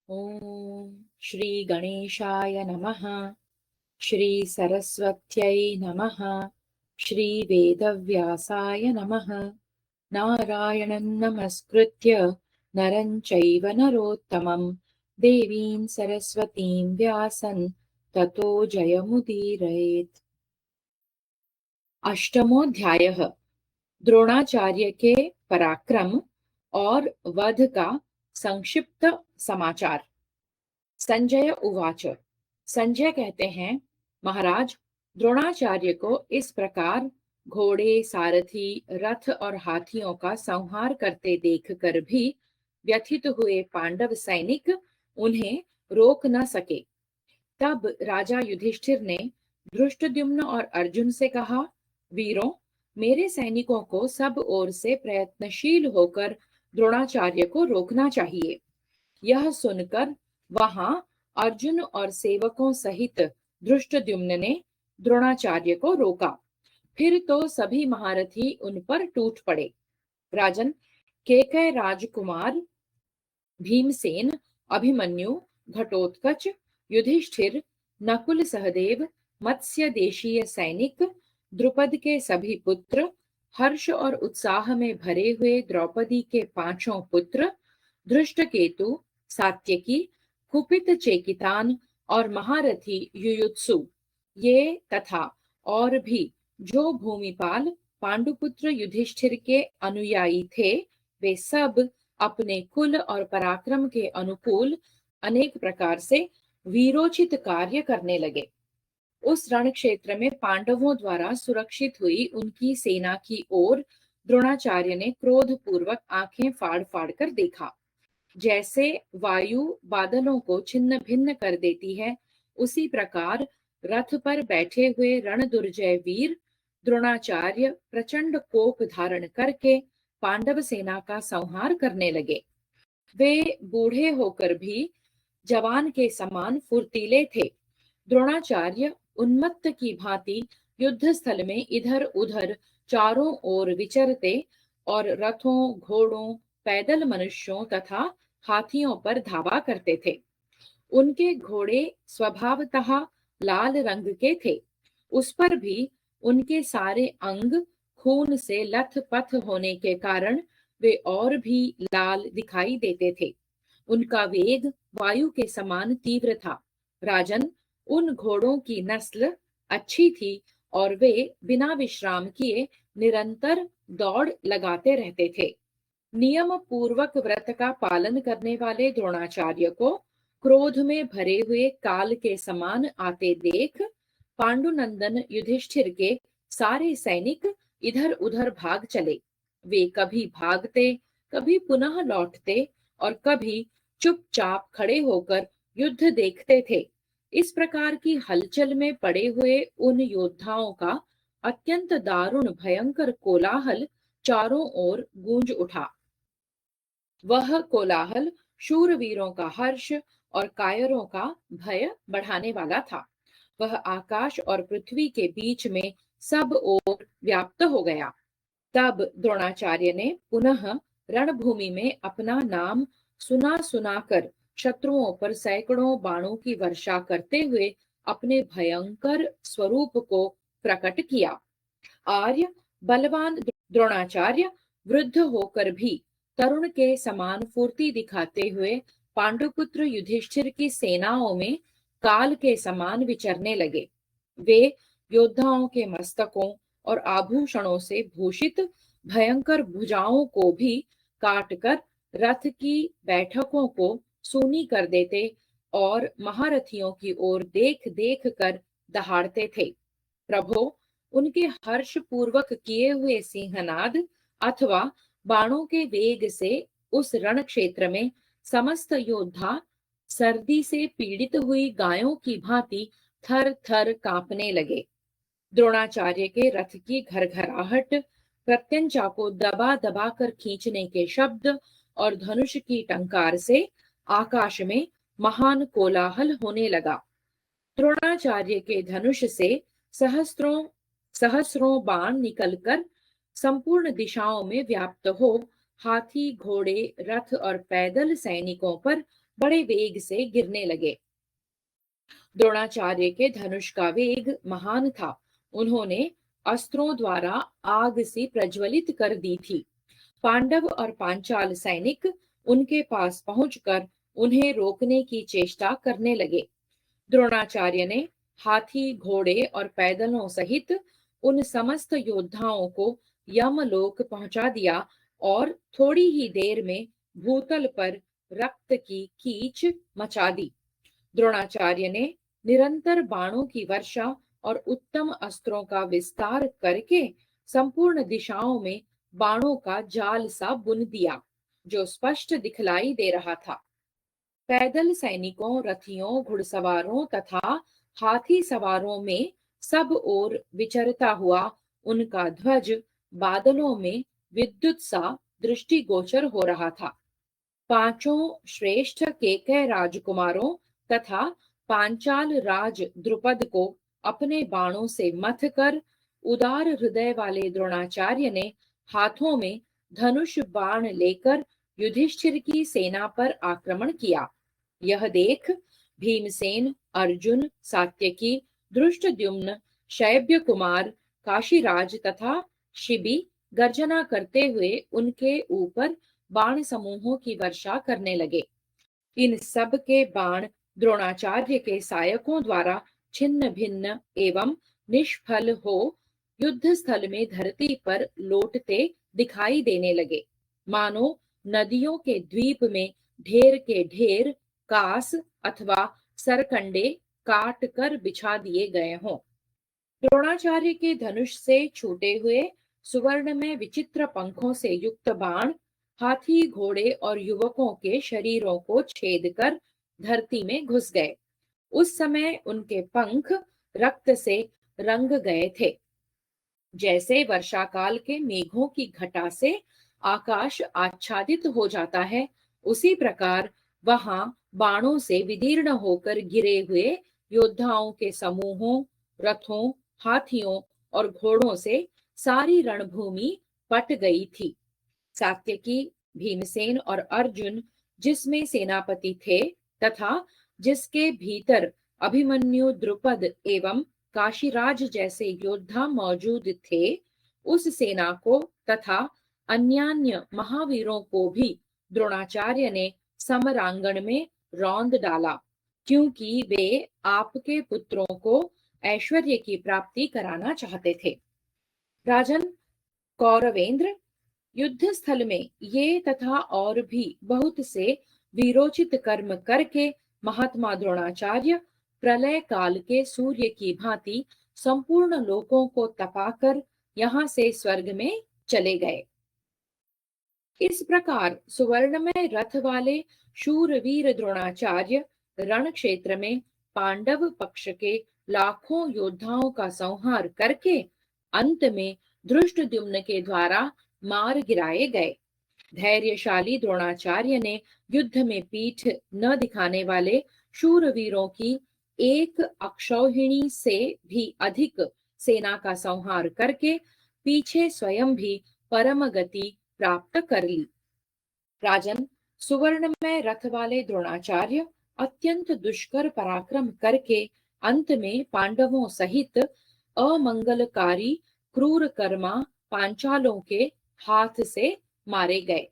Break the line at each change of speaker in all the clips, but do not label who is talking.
ॐ श्री गणेशाय नमः। श्री सरस्वत्यै नमः। श्री वेदव्यासाय नमः। नारायणं नमस्कृत्य नरं चैव नरोत्तमं देवीं सरस्वतीं व्यासं ततो जयमुदीरयेत्। अष्टमोऽध्यायः द्रोणाचार्य के पराक्रम और वध का संक्षिप्त समाचार। संजय उवाच। संजय कहते हैं, महाराज, द्रोणाचार्य को इस प्रकार घोड़े, सारथी, रथ और हाथियों का संहार करते देखकर भी व्यथित हुए पांडव सैनिक उन्हें रोक न सके। तब राजा युधिष्ठिर ने धृष्टद्युम्न और अर्जुन से कहा, वीरों, मेरे सैनिकों को सब ओर से प्रयत्नशील होकर द्रोणाचार्य को रोकना चाहिए। यह सुनकर वहां अर्जुन और सेवकों सहित धृष्टद्युम्न ने द्रोणाचार्य को रोका। फिर तो सभी महारथी उन पर टूट पड़े। राजन, केकय राजकुमार भीमसेन, अभिमन्यु, घटोत्कच, युधिष्ठिर, नकुल सहदेव, मत्स्य देशीय सैनिक, द्रुपद के सभी पुत्र, हर्ष और उत्साह में भरे हुए द्रौपदी के पांचों पुत्र, धृष्टकेतु, सात्यकी, कुपित चेकितान और महारथी युयुत्सु, ये तथा और भी जो भूमिपाल पांडुपुत्र युधिष्ठिर के अनुयायी थे, वे सब अपने कुल और पराक्रम के अनुकूल अनेक प्रकार से वीरोचित कार्य करने लगे। उस रण क्षेत्र में पांडवों द्वारा सुरक्षित हुई उनकी सेना की ओर द्रोणाचार्य ने क्रोध पूर्वक आंखें फाड़ फाड़ कर देखा। जैसे वायु बादलों को छिन्न भिन्न कर देती है, उसी प्रकार रथ पर बैठे हुए रण दुर्जय वीर द्रोणाचार्य प्रचंड कोप धारण करके पांडव सेना का संहार करने लगे। वे बूढ़े होकर भी जवान के समान फुर्तीले थे। द्रोणाचार्य उन्मत्त की भांति युद्ध स्थल में इधर उधर चारों ओर विचरते और रथों, घोड़ों, पैदल मनुष्यों तथा हाथियों पर धावा करते थे। उनके घोड़े स्वभावतः लाल रंग के थे। उस पर भी उनके सारे अंग खून से लथपथ होने के कारण वे और भी लाल दिखाई देते थे। उनका वेग वायु के समान तीव्र था। राजन, उन घोड़ों की नस्ल अच्छी थी और वे बिना विश्राम किए निरंतर दौड़ लगाते रहते थे। नियम पूर्वक व्रत का पालन करने वाले द्रोणाचार्य को क्रोध में भरे हुए काल के समान आते देख पांडुनंदन युधिष्ठिर के सारे सैनिक इधर उधर भाग चले। वे कभी भागते, कभी पुनः लौटते और कभी चुपचाप खड़े होकर युद्ध देखते थे। इस प्रकार की हलचल में पड़े हुए उन योद्धाओं का अत्यंत दारुण भयंकर कोलाहल चारों ओर गूंज उठा। वह कोलाहल शूरवीरों का हर्ष और कायरों का भय बढ़ाने वाला था। वह आकाश और पृथ्वी के बीच में सब ओर व्याप्त हो गया। तब द्रोणाचार्य ने पुनः रणभूमि में अपना नाम सुना सुनाकर शत्रुओं पर सैकड़ों बाणों की वर्षा करते हुए अपने भयंकर स्वरूप को प्रकट किया। आर्य बलवान द्रोणाचार्य वृद्ध होकर भी तरुण के समान फुर्ती दिखाते हुए पांडुपुत्र युधिष्ठिर की सेनाओं में काल के समान विचरने लगे। वे योद्धाओं के मस्तकों और आभूषणों से भूषित भयंकर भुजाओं को भी काटकर रथ की बैठकों को सूनी कर देते और महारथियों की ओर देख देख कर दहाड़ते थे। प्रभो, उनके हर्ष पूर्वक किए हुए सिंहनाद अथवा बाणों के वेग से उस रण क्षेत्र में समस्त योद्धा सर्दी से पीड़ित हुई गायों की भांति थर थर कांपने लगे। द्रोणाचार्य के रथ की घरघराहट, प्रत्यंचा को दबा दबा कर खींचने के शब्द और धनुष की टंकार से आकाश में महान कोलाहल होने लगा। द्रोणाचार्य के धनुष से सहस्त्रों सहस्रों बाण निकलकर संपूर्ण दिशाओं में व्याप्त हो हाथी, घोड़े, रथ और पैदल सैनिकों पर बड़े वेग से गिरने लगे। द्रोणाचार्य के धनुष का वेग महान था। उन्होंने अस्त्रों द्वारा आग सी प्रज्वलित कर दी थी। पांडव और पांचाल सैनिक उनके पास पहुंचकर उन्हें रोकने की चेष्टा करने लगे। द्रोणाचार्य ने हाथी, घोड़े और पैदलों सहित उन समस्त योद्धाओं को यमलोक पहुंचा दिया और थोड़ी ही देर में भूतल पर रक्त की कीच मचा दी। द्रोणाचार्य ने निरंतर बाणों की वर्षा और उत्तम अस्त्रों का विस्तार करके संपूर्ण दिशाओं में बाणों का जाल सा बुन दिया, जो स्पष्ट दिखलाई दे रहा था। पैदल सैनिकों, रथियों, घुड़सवारों तथा हाथी सवारों में सब ओर विचरता हुआ उनका ध्वज बादलों में विद्युत सा दृष्टिगोचर हो रहा था। पांचों श्रेष्ठ केकय राजकुमारों तथा पांचाल राज द्रुपद को अपने बाणों से मथ कर उदार हृदय वाले द्रोणाचार्य ने हाथों में धनुष बाण लेकर युधिष्ठिर की सेना पर आक्रमण किया। यह देख भीमसेन, अर्जुन, सात्यकी, धृष्टद्युम्न, शैब्य कुमार, काशीराज तथा शिबी गर्जना करते हुए उनके ऊपर बाण समूहों की वर्षा करने लगे। इन सब के बाण द्रोणाचार्य के सायकों द्वारा छिन्न भिन्न एवं निष्फल हो युद्ध स्थल में धरती पर लौटते दिखाई देने लगे, मानो नदियों के द्वीप में ढेर के ढेर कास अथवा सरकंडे काट कर बिछा दिए गए हों। द्रोणाचार्य के धनुष से छूटे हुए सुवर्ण में विचित्र पंखों से युक्त बाण हाथी, घोड़े और युवकों के शरीरों को छेद कर धरती में घुस गए। उस समय उनके पंख रक्त से रंग गए थे। जैसे वर्षा काल के मेघों की घटा से आकाश आच्छादित हो जाता है, उसी प्रकार वहां बाणों से विदीर्ण होकर गिरे हुए योद्धाओं के समूहों, रथों, हाथियों और घोड़ों से सारी रणभूमि पट गई थी। सात्यकी, भीमसेन और अर्जुन जिसमें सेनापति थे तथा जिसके भीतर अभिमन्यु, द्रुपद एवं काशीराज जैसे योद्धा मौजूद थे, उस सेना को तथा अन्यान्य महावीरों को भी द्रोणाचार्य ने समरांगण में रौंद डाला, क्योंकि वे आपके पुत्रों को ऐश्वर्य की प्राप्ति कराना चाहते थे। राजन कौरवेंद्र, युद्ध स्थल में ये तथा और भी बहुत से वीरोचित कर्म करके महात्मा द्रोणाचार्य प्रलय काल के सूर्य की भांति संपूर्ण लोकों को तपाकर यहाँ से स्वर्ग में चले गए। इस प्रकार सुवर्णमय रथ वाले शूरवीर द्रोणाचार्य रण क्षेत्र में पांडव पक्ष के लाखों योद्धाओं का संहार करके अंत में धृष्टद्युम्न के द्वारा मार गिराए गए। धैर्यशाली द्रोणाचार्य ने युद्ध में पीठ न दिखाने वाले शूरवीरों की एक अक्षौहिणी से भी अधिक सेना का संहार करके पीछे स्वयं भी परम गति प्राप्त कर ली। राजन, सुवर्णमय रथ वाले द्रोणाचार्य अत्यंत दुष्कर पराक्रम करके अंत में पांडवों सहित अमंगलकारी क्रूर कर्मा पांचालों के हाथ से मारे गए।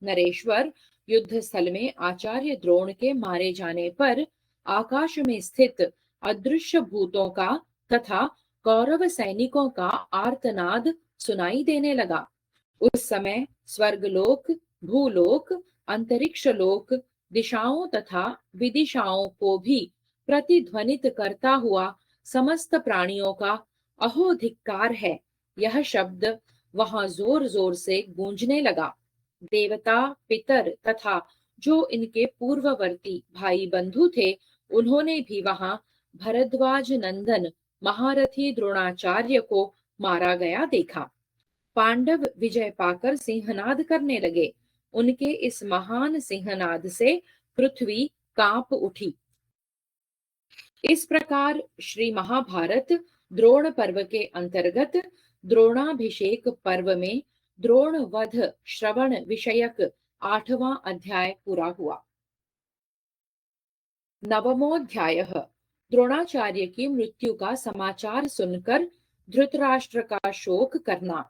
नरेश्वर, युद्ध स्थल में आचार्य द्रोण के मारे जाने पर आकाश में स्थित अदृश्य भूतों का तथा कौरव सैनिकों का आर्तनाद सुनाई देने लगा। उस समय स्वर्गलोक, भूलोक, अंतरिक्ष लोक, दिशाओं तथा विदिशाओं को भी प्रतिध्वनित करता हुआ समस्त प्राणियों का अहो धिक्कार है, यह शब्द वहां जोर जोर से गूंजने लगा। देवता, पितर तथा जो इनके पूर्ववर्ती भाई बंधु थे, उन्होंने भी वहां भरद्वाज नंदन महारथी द्रोणाचार्य को मारा गया देखा। पांडव विजय पाकर सिंहनाद करने लगे। उनके इस महान सिंहनाद से पृथ्वी कांप उठी। इस प्रकार श्री महाभारत द्रोण पर्व के अंतर्गत द्रोणाभिषेक पर्व में द्रोण वध श्रवण विषयक 8वां अध्याय पूरा हुआ। नवमोऽध्यायः। द्रोणाचार्य की मृत्यु का समाचार सुनकर धृतराष्ट्र का शोक करना।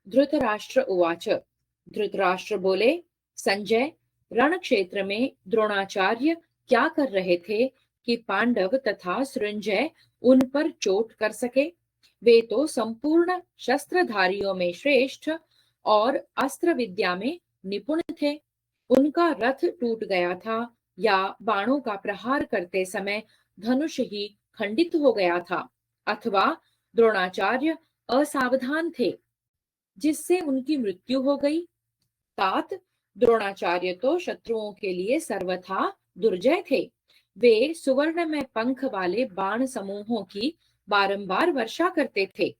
धृतराष्ट्र उवाच। धृतराष्ट्र बोले, संजय, रण क्षेत्र में द्रोणाचार्य क्या कर रहे थे कि पांडव तथा सृंजय उन पर चोट कर सके? वे तो संपूर्ण शस्त्रधारियों में श्रेष्ठ और अस्त्र विद्या में निपुण थे। उनका रथ टूट गया था या बाणों का प्रहार करते समय धनुष ही खंडित हो गया था, अथवा द्रोणाचार्य असावधान थे जिससे उनकी मृत्यु हो गई। तात, द्रोणाचार्य तो शत्रुओं के लिए सर्वथा दुर्जय थे। वे सुवर्ण में पंख वाले बाण समूहों की बारंबार वर्षा करते थे।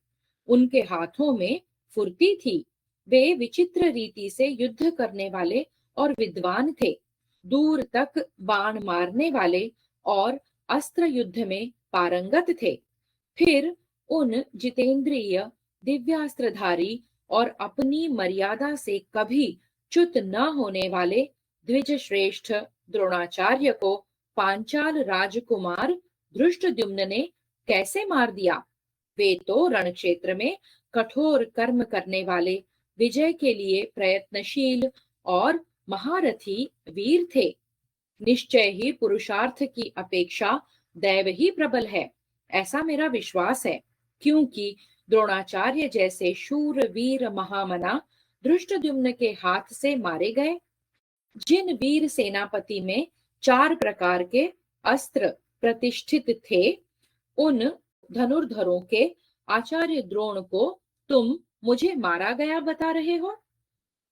उनके हाथों में फुर्ती थी। वे विचित्र रीति से युद्ध करने वाले और विद्वान थे। दूर तक बाण मारने वाले और अस्त्र युद्ध में पारंगत थे। फिर उन जितेंद्रिय दिव्यास्त्रधारी और अपनी मर्यादा से कभी च्युत न होने वाले द्विज श्रेष्ठ द्रोणाचार्य को पांचाल राजकुमार धृष्टद्युम्न ने कैसे मार दिया? वे तो रण क्षेत्र में कठोर कर्म करने वाले, विजय के लिए प्रयत्नशील और महारथी वीर थे। निश्चय ही पुरुषार्थ की अपेक्षा दैव ही प्रबल है, ऐसा मेरा विश्वास है। क्योंकि द्रोणाचार्य जैसे शूर वीर महामना धृष्टद्युम्न के हाथ से मारे गए। जिन वीर सेनापति में 4 प्रकार के अस्त्र प्रतिष्ठित थे, उन धनुर्धरों के आचार्य द्रोण को तुम मुझे मारा गया बता रहे हो?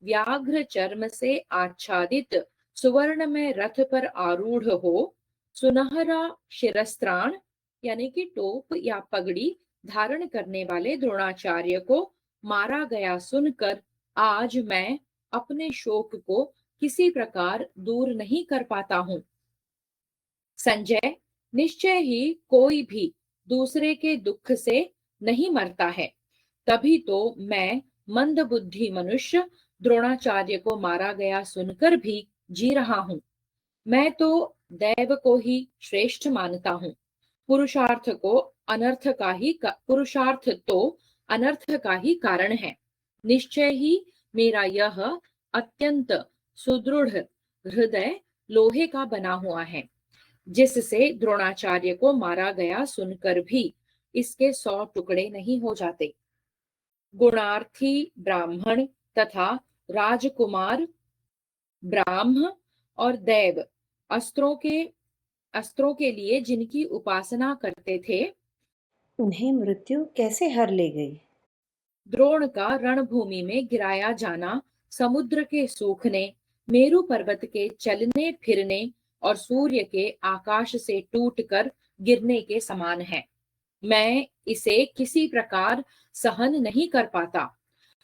व्याघ्र चर्म से आच्छादित सुवर्ण में रथ पर आरूढ़ हो, सुनहरा शिरस्त्राण यानी कि टोप या पगड़ी धारण करने वाले द्रोणाचार्य को मारा गया सुनकर आज मैं अपने शोक को किसी प्रकार दूर नहीं कर पाता हूँ। संजय, निश्चय ही कोई भी दूसरे के दुख से नहीं मरता है, तभी तो मैं मंदबुद्धि मनुष्य द्रोणाचार्य को मारा गया सुनकर भी जी रहा हूँ। मैं तो दैव को ही श्रेष्ठ मानता हूँ। पुरुषार्थ तो अनर्थ का ही कारण है। निश्चय ही मेरा यह अत्यंत सुदृढ़ हृदय लोहे का बना हुआ है, जिससे द्रोणाचार्य को मारा गया सुनकर भी इसके 100 टुकड़े नहीं हो जाते। गुणार्थी ब्राह्मण तथा राजकुमार, ब्राह्म और दैव अस्त्रों के लिए जिनकी उपासना करते थे,
उन्हें मृत्यु कैसे हर ले गई?
द्रोण का रणभूमि में गिराया जाना समुद्र के सूखने, मेरु पर्वत के चलने फिरने और सूर्य के आकाश से टूटकर गिरने के समान है। मैं इसे किसी प्रकार सहन नहीं कर पाता।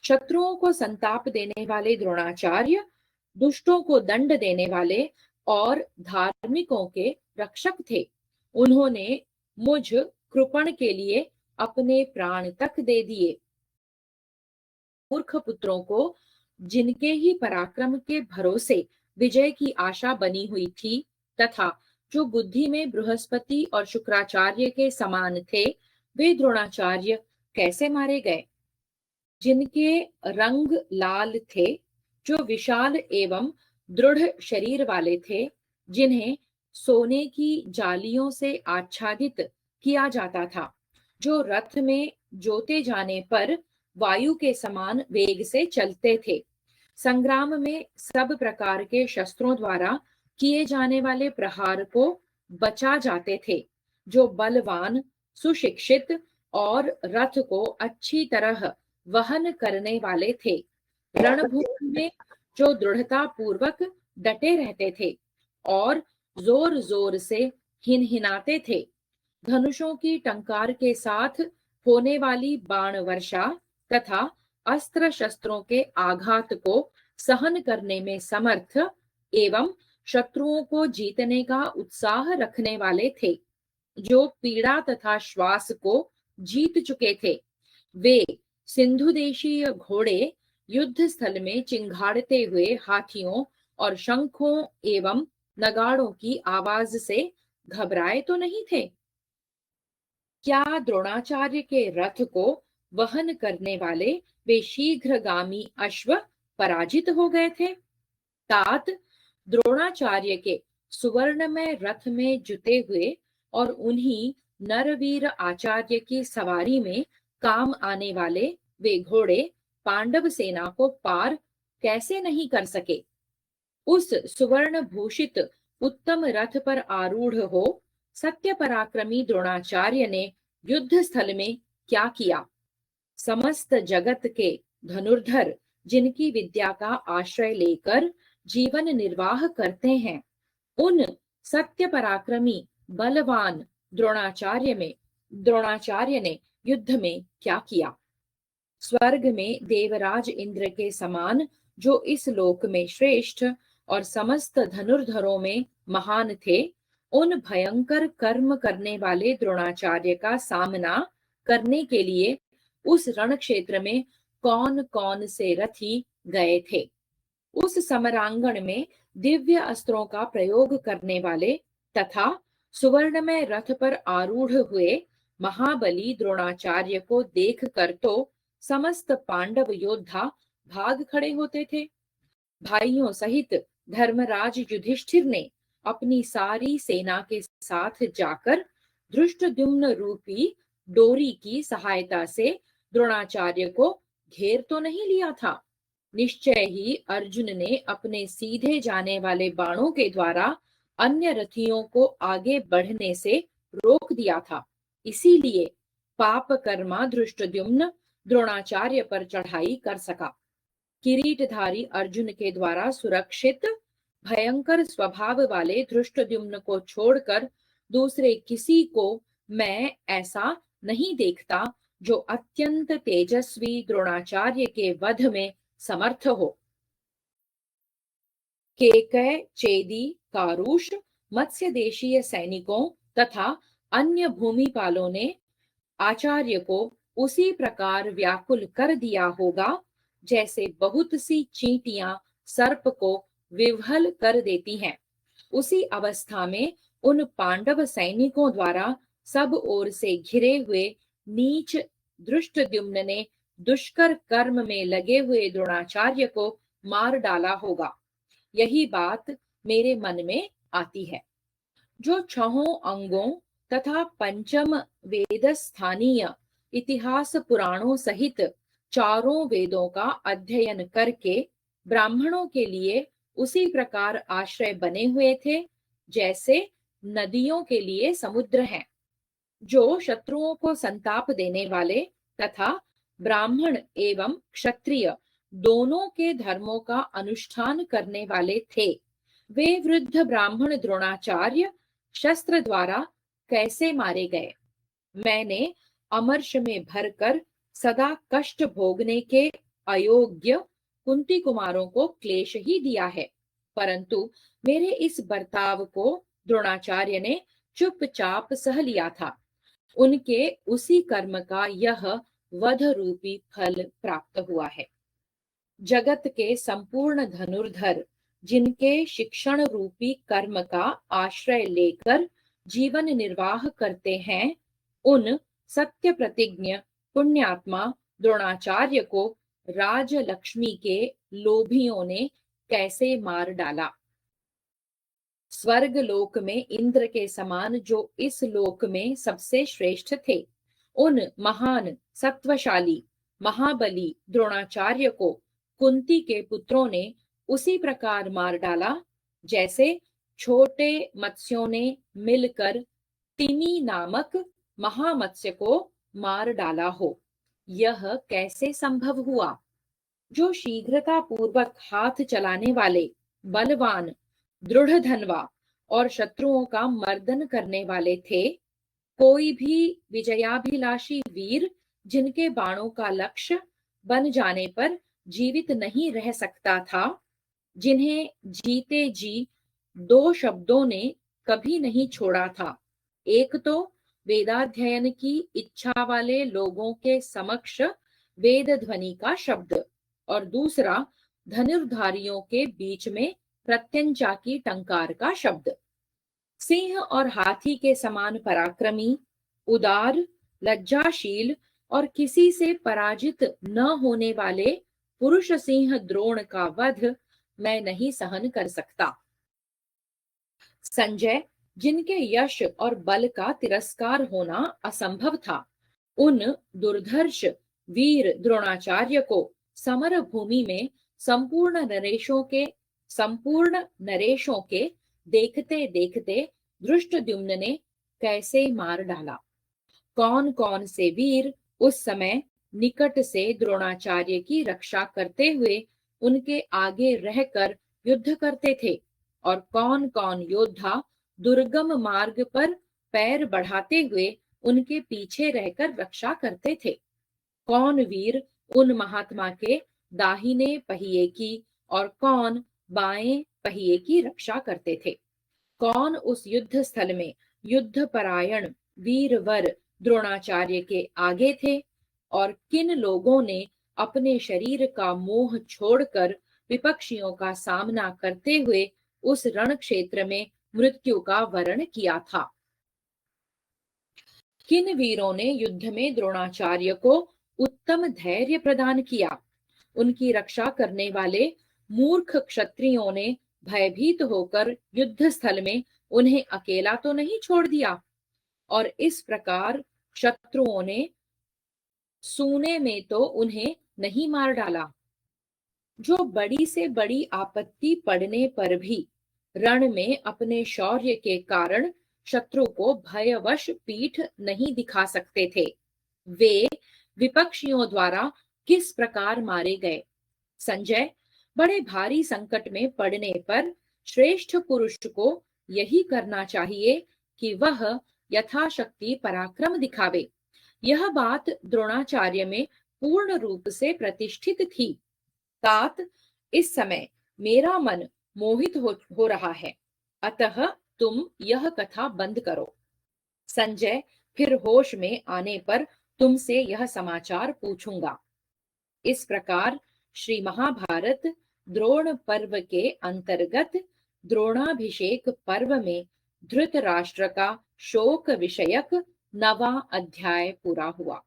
शत्रुओं को संताप देने वाले द्रोणाचार्य, दुष्टों को दंड देने वाले और धार्मिकों के रक्षक थे। उन्होंने मुझ कृपण के लिए अपने प्राण तक दे दिए। मूर्ख पुत्रों को, जिनके ही पराक्रम के भरोसे विजय की आशा बनी हुई थी तथा जो बुद्धि में बृहस्पति और शुक्राचार्य के समान थे, वे द्रोणाचार्य कैसे मारे गए? जिनके रंग लाल थे, जो विशाल एवं दृढ़ शरीर वाले थे, जिन्हें सोने की जालियों से आच्छादित किया जाता था, जो रथ में जोते जाने पर वायु के समान वेग से चलते थे, संग्राम में सब प्रकार के शस्त्रों द्वारा किए जाने वाले प्रहार को बचा जाते थे, जो बलवान, सुशिक्षित और रथ को अच्छी तरह वहन करने वाले थे, रणभूमि में जो दृढ़ता पूर्वक डटे रहते थे और जोर जोर से हिनहिनाते थे, धनुषों की टंकार के साथ होने वाली बाण वर्षा तथा अस्त्र शस्त्रों के आघात को सहन करने में समर्थ एवं शत्रुओं को जीतने का उत्साह रखने वाले थे, जो पीड़ा तथा श्वास को जीत चुके थे। वे सिंधु देशीय घोड़े युद्ध स्थल में चिंघाड़ते हुए हाथियों और शंखों एवं नगाड़ों की आवाज से घबराए तो नहीं थे? क्या द्रोणाचार्य के रथ को वहन करने वाले वे शीघ्रगामी अश्व पराजित हो गए थे? तात द्रोणाचार्य के सुवर्णमय रथ में जुते हुए और उन्हीं नरवीर आचार्य की सवारी में काम आने वाले वे घोड़े पांडव सेना को पार कैसे नहीं कर सके? उस सुवर्ण भूषित उत्तम रथ पर आरूढ़ हो सत्य पराक्रमी द्रोणाचार्य ने युद्ध स्थल में क्या किया? समस्त जगत के धनुर्धर जिनकी विद्या का आश्रय लेकर जीवन निर्वाह करते हैं, उन सत्य पराक्रमी बलवान द्रोणाचार्य ने युद्ध में क्या किया? स्वर्ग में देवराज इंद्र के समान जो इस लोक में श्रेष्ठ और समस्त धनुर्धरों में महान थे, उन भयंकर कर्म करने वाले द्रोणाचार्य का सामना करने के लिए उस रण क्षेत्र में कौन कौन से रथी गए थे? उस समरांगण में दिव्य अस्त्रों का प्रयोग करने वाले तथा सुवर्णमय रथ पर आरूढ़ हुए महाबली द्रोणाचार्य को देख कर तो समस्त पांडव योद्धा भाग खड़े होते थे। भाइयों सहित धर्मराज युधिष्ठिर ने अपनी सारी सेना के साथ जाकर धृष्टद्युम्न रूपी डोरी की सहायता से द्रोणाचार्य को घेर तो नहीं लिया था? निश्चय ही अर्जुन ने अपने सीधे जाने वाले बाणों के द्वारा अन्य रथियों को आगे बढ़ने से रोक दिया था। इसीलिए पाप कर्मा धृष्टद्युम्न द्रोणाचार्य पर चढ़ाई कर सका। किरीटधारी अर्जुन के द्वारा सुरक्षित भयंकर स्वभाव वाले धृष्टद्युम्न को छोड़कर दूसरे किसी को मैं ऐसा नहीं देखता जो अत्यंत तेजस्वी द्रोणाचार्य के वध में समर्थ हो। केकय, चेदी, कारुष, मत्स्य देशीय सैनिकों तथा अन्य भूमिपालों ने आचार्य को उसी प्रकार व्याकुल कर दिया होगा जैसे बहुत सी चींटियां सर्प को विह्वल कर देती हैं। उसी अवस्था में उन पांडव सैनिकों द्वारा सब ओर से घिरे हुए नीच धृष्टद्युम्न ने दुष्कर कर्म में लगे हुए द्रोणाचार्य को मार डाला होगा। यही बात मेरे मन में आती है। जो छहों अंगों तथा पंचम वेद स्थानीय इतिहास पुराणों सहित चारों वेदों का अध्ययन करके ब्राह्मणों के लिए उसी प्रकार आश्रय बने हुए थे जैसे नदियों के लिए समुद्र हैं, जो शत्रुओं को संताप देने वाले तथा ब्राह्मण एवं क्षत्रिय दोनों के धर्मों का अनुष्ठान करने वाले थे, वे वृद्ध ब्राह्मण द्रोणाचार्य शस्त्र द्वारा कैसे मारे गए? मैंने अमर्ष में भरकर सदा कष्ट भोगने के अयोग्य कुंती कुमारों को क्लेश ही दिया है, परंतु मेरे इस बर्ताव को द्रोणाचार्य ने चुपचाप सह लिया था। उनके उसी कर्म का यह वध रूपी फल प्राप्त हुआ है। जगत के संपूर्ण धनुर्धर जिनके शिक्षण रूपी कर्म का आश्रय लेकर जीवन निर्वाह करते हैं, उन सत्य प्रतिज्ञ पुण्यात्मा द्रोणाचार्य को राजलक्ष्मी के लोभियों ने कैसे मार डाला? स्वर्ग लोक में इंद्र के समान जो इस लोक में सबसे श्रेष्ठ थे, उन महान सत्वशाली महाबली द्रोणाचार्य को कुंती के पुत्रों ने उसी प्रकार मार डाला जैसे छोटे मत्स्यों ने मिलकर तिमी नामक महामत्स्य को मार डाला हो। यह कैसे संभव हुआ? जो शीघ्रता पूर्वक हाथ चलाने वाले बलवान दृढ़ धनवा और शत्रुओं का मर्दन करने वाले थे, कोई भी विजयाभिलाषी वीर जिनके बाणों का लक्ष्य बन जाने पर जीवित नहीं रह सकता था, जिन्हें जीते जी दो शब्दों ने कभी नहीं छोड़ा था। एक तो वेदाध्ययन की इच्छा वाले लोगों के समक्ष वेद ध्वनि का शब्द और दूसरा धनुर्धारियों के बीच में प्रत्यंचा की टंकार का शब्द। सिंह और हाथी के समान पराक्रमी, उदार, लज्जाशील और किसी से पराजित न होने वाले पुरुष सिंह द्रोण का वध मैं नहीं सहन कर सकता। संजय, जिनके यश और बल का तिरस्कार होना असंभव था, उन दुर्धर्ष वीर द्रोणाचार्य को समर भूमि में संपूर्ण नरेशों के देखते देखते धृष्टद्युम्न ने कैसे मार डाला। कौन कौन से वीर उस समय निकट से द्रोणाचार्य की रक्षा करते हुए उनके आगे रहकर युद्ध करते थे, और कौन कौन योद्धा दुर्गम मार्ग पर पैर बढ़ाते हुए उनके पीछे रहकर रक्षा करते थे। कौन वीर उन महात्मा के दाहिने पहिए की और कौन बाएं पहिए की रक्षा करते थे। कौन उस युद्ध स्थल में युद्ध परायण वीरवर द्रोणाचार्य के आगे थे, और किन लोगों ने अपने शरीर का मोह छोड़कर विपक्षियों का सामना करते हुए उस रण क्षेत्र में मृत्यु का वरण किया था। किन वीरों ने युद्ध में द्रोणाचार्य को उत्तम धैर्य प्रदान किया। उनकी रक्षा करने वाले मूर्ख क्षत्रियों ने भयभीत होकर युद्ध स्थल में उन्हें अकेला तो नहीं छोड़ दिया, और इस प्रकार शत्रुओं ने सूने में तो उन्हें नहीं मार डाला। जो बड़ी से बड़ी आपत्ति पड़ने पर भी रण में अपने शौर्य के कारण शत्रु को भयवश पीठ नहीं दिखा सकते थे, वे विपक्षियों द्वारा किस प्रकार मारे गए। संजय, बड़े भारी संकट में पड़ने पर श्रेष्ठ पुरुष को यही करना चाहिए कि वह यथाशक्ति पराक्रम दिखावे। यह बात द्रोणाचार्य में पूर्ण रूप से प्रतिष्ठित थी। तात, इस समय मेरा मन मोहित हो रहा है, अतः तुम यह कथा बंद करो। संजय, फिर होश में आने पर तुमसे यह समाचार पूछूंगा। इस प्रकार श्री महाभारत द्रोण पर्व के अंतर्गत द्रोणाभिषेक पर्व में धृतराष्ट्र का शोक विषयक 9वां अध्याय पूरा हुआ।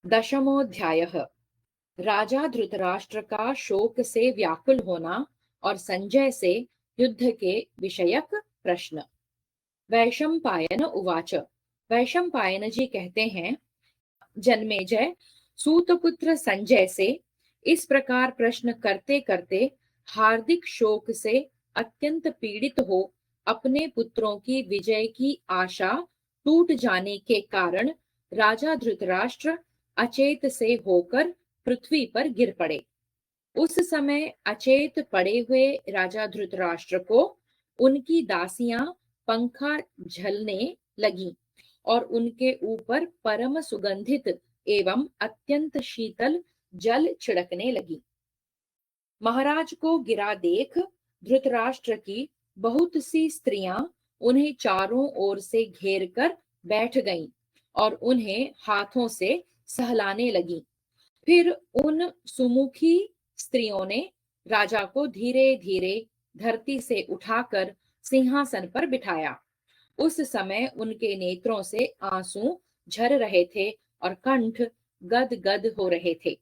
10वां राजा धृतराष्ट्र का शोक से व्याकुल होना और संजय से युद्ध के विषयक प्रश्न। वैशंपायन उवाच। वैशंपायन जी कहते हैं, जन्मेजय, सूतपुत्र संजय से इस प्रकार प्रश्न करते करते हार्दिक शोक से अत्यंत पीड़ित हो अपने पुत्रों की विजय की आशा टूट जाने के कारण राजा धृतराष्ट्र अचेत से होकर पृथ्वी पर गिर पड़े। उस समय अचेत पड़े हुए राजा धृतराष्ट्र को उनकी दासियां पंखा झलने लगी और उनके ऊपर परम सुगंधित एवं अत्यंत शीतल जल छिड़कने लगी। महाराज को गिरा देख धृतराष्ट्र की बहुत सी स्त्रियां उन्हें चारों ओर से घेर कर बैठ गईं और उन्हें हाथों से सहलाने लगी। फिर उन सुमुखी स्त्रियों ने राजा को धीरे धीरे धरती से उठाकर सिंहासन पर बिठाया। उस समय उनके नेत्रों से आंसू झर रहे थे और कंठ गद गद हो रहे थे।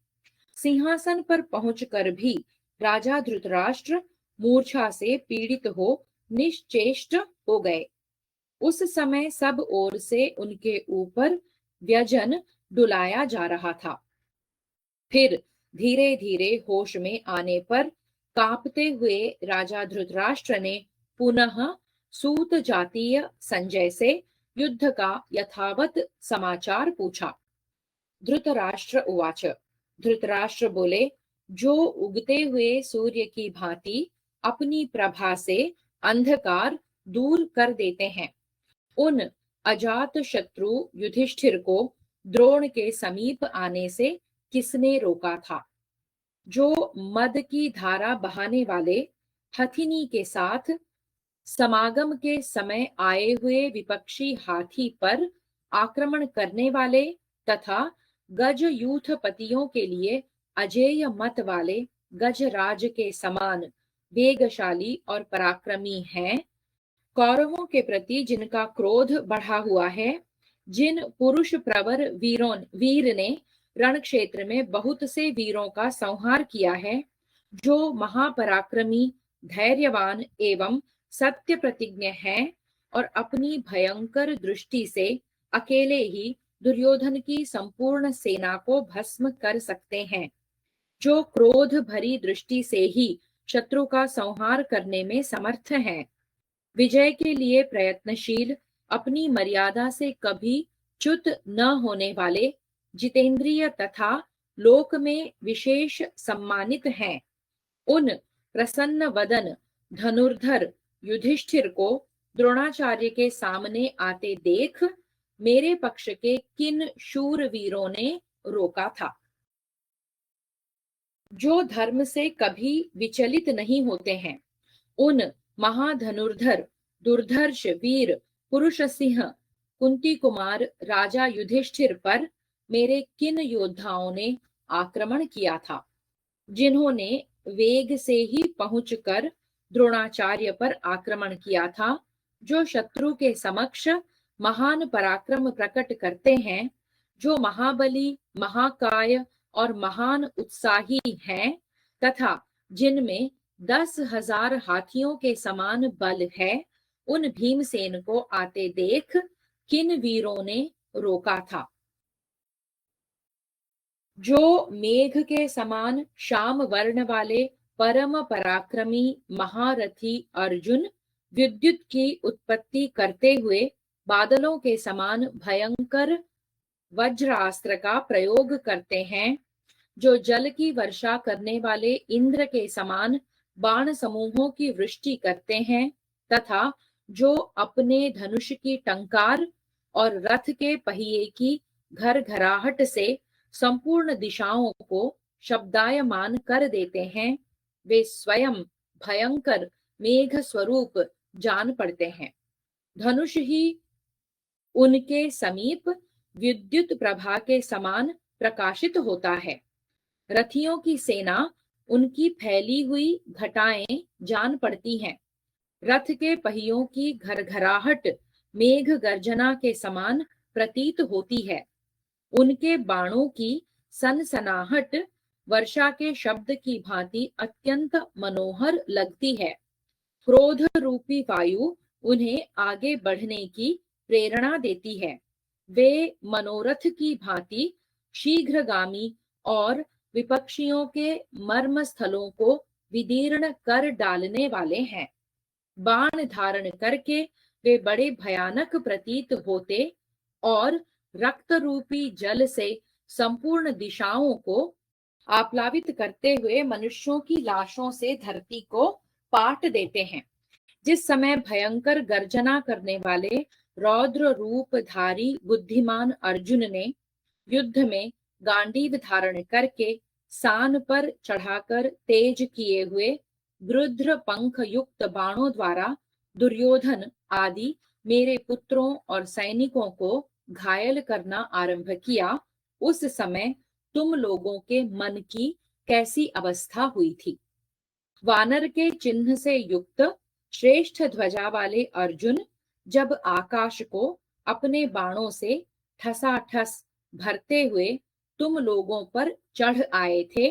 सिंहासन पर पहुंचकर भी राजा धृतराष्ट्र मूर्छा से पीड़ित हो निश्चेष्ट हो गए। उस समय सब ओर से उनके ऊपर व्यजन डुलाया जा रहा था। फिर धीरे धीरे होश में आने पर कांपते हुए राजा धृतराष्ट्र ने पुनः सूत जातीय संजय से युद्ध का यथावत समाचार पूछा। धृतराष्ट्र उवाच। धृतराष्ट्र बोले, जो उगते हुए सूर्य की भांति अपनी प्रभा से अंधकार दूर कर देते हैं, उन अजात शत्रु युधिष्ठिर को द्रोण के समीप आने से किसने रोका था। जो मद की धारा बहाने वाले हथिनी के साथ समागम के समय आए हुए विपक्षी हाथी पर आक्रमण करने वाले तथा गज यूथपतियों के लिए अजेय मत वाले गजराज के समान वेगशाली और पराक्रमी हैं, कौरवों के प्रति जिनका क्रोध बढ़ा हुआ है, जिन पुरुष प्रवर वीर ने रण क्षेत्र में बहुत से वीरों का संहार किया है, जो महापराक्रमी, धैर्यवान एवं सत्य प्रतिज्ञ हैं और अपनी भयंकर दृष्टि से अकेले ही दुर्योधन की संपूर्ण सेना को भस्म कर सकते हैं, जो क्रोध भरी दृष्टि से ही शत्रु का संहार करने में समर्थ हैं, विजय के लिए प्रयत्नशील, अपनी मर्यादा से कभी च्युत न होने वाले, जितेंद्रिय तथा लोक में विशेष सम्मानित हैं, उन प्रसन्न वदन धनुर्धर युधिष्ठिर को द्रोणाचार्य के सामने आते देख मेरे पक्ष के किन शूर वीरों ने रोका था। जो धर्म से कभी विचलित नहीं होते हैं, उन महाधनुर्धर दुर्धर्ष वीर पुरुष सिंह कुंती कुमार राजा युधिष्ठिर पर मेरे किन योद्धाओं ने आक्रमण किया था, जिन्होंने वेग से ही पहुंचकर द्रोणाचार्य पर आक्रमण किया था, जो शत्रु के समक्ष महान पराक्रम प्रकट करते हैं, जो महाबली, महाकाय और महान उत्साही हैं, तथा जिनमें 10,000 हाथियों के समान बल है, उन भीमसेन को आते देख किन वीरों ने रोका था। जो मेघ के समान श्याम वर्ण वाले परम पराक्रमी महारथी अर्जुन विद्युत की उत्पत्ति करते हुए बादलों के समान भयंकर वज्रास्त्र का प्रयोग करते हैं, जो जल की वर्षा करने वाले इंद्र के समान बाण समूहों की वृष्टि करते हैं, तथा जो अपने धनुष की टंकार और रथ के पहिए की घरघराहट से संपूर्ण दिशाओं को शब्दायमान कर देते हैं, वे स्वयं भयंकर मेघ स्वरूप जान पड़ते हैं। धनुष ही उनके समीप विद्युत प्रभा के समान प्रकाशित होता है। रथियों की सेना उनकी फैली हुई घटाएं जान पड़ती हैं। रथ के पहियों की घरघराहट मेघ गर्जना के समान प्रतीत होती है। उनके बाणों की सनसनाहट वर्षा के शब्द की भांति अत्यंत मनोहर लगती है। क्रोध रूपी वायु उन्हें आगे बढ़ने की प्रेरणा देती है। वे मनोरथ की भांति शीघ्रगामी और विपक्षियों के मर्म स्थलों को विदीर्ण कर डालने वाले हैं। बाण धारण करके वे बड़े भयानक प्रतीत होते और रक्त रूपी जल से संपूर्ण दिशाओं को आप्लावित करते हुए मनुष्यों की लाशों से धरती को पाट देते हैं। जिस समय भयंकर गर्जना करने वाले रौद्र रूपधारी बुद्धिमान अर्जुन ने युद्ध में गांडीव धारण करके सान पर चढ़ाकर तेज किए हुए गृध्र पंख युक्त बाणों द्वारा दुर्योधन आदि मेरे पुत्रों और सैनिकों को घायल करना आरंभ किया, उस समय तुम लोगों के मन की कैसी अवस्था हुई थी। वानर के चिन्ह से युक्त श्रेष्ठ ध्वजा वाले अर्जुन जब आकाश को अपने बाणों से ठसाठस भरते हुए तुम लोगों पर चढ़ आए थे,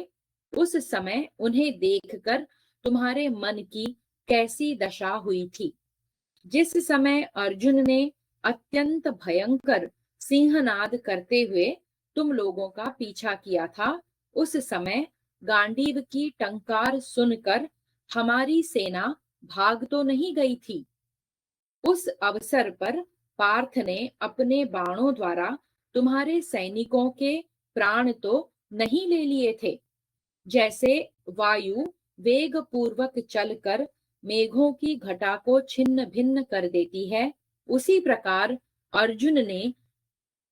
उस समय उन्हें देखकर तुम्हारे मन की कैसी दशा हुई थी। जिस समय अर्जुन ने अत्यंत भयंकर सिंहनाद करते हुए तुम लोगों का पीछा किया था, उस समय गांडीव की टंकार सुनकर हमारी सेना भाग तो नहीं गई थी। उस अवसर पर पार्थ ने अपने बाणों द्वारा तुम्हारे सैनिकों के प्राण तो नहीं ले लिए थे। जैसे वायु वेग पूर्वक चलकर मेघों की घटा को छिन्न भिन्न कर देती है, उसी प्रकार अर्जुन ने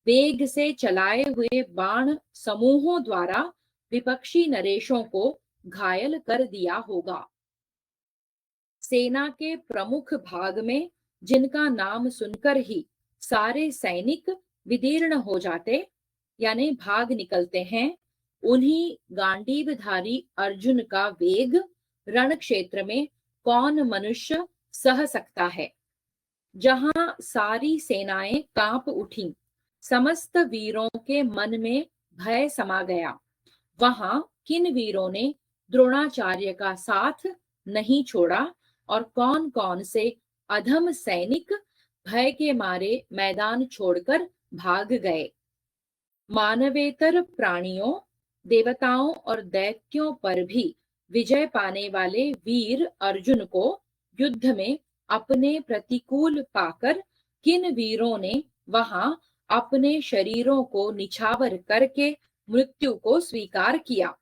वेग से चलाए हुए बाण समूहों द्वारा विपक्षी नरेशों को घायल कर दिया होगा। सेना के प्रमुख भाग में जिनका नाम सुनकर ही सारे सैनिक विदीर्ण हो जाते यानी भाग निकलते हैं, उन्हीं गांडीवधारी अर्जुन का वेग रण क्षेत्र में कौन मनुष्य सह सकता है। जहां सारी सेनाएं कांप उठीं, समस्त वीरों के मन में भय समा गया, वहां किन वीरों ने द्रोणाचार्य का साथ नहीं छोड़ा और कौन कौन से अधम सैनिक भय के मारे मैदान छोड़कर भाग गए। मानवेतर प्राणियों, देवताओं और दैत्यों पर भी विजय पाने वाले वीर अर्जुन को युद्ध में अपने प्रतिकूल पाकर किन वीरों ने वहां अपने शरीरों को निछावर करके मृत्यु को स्वीकार किया।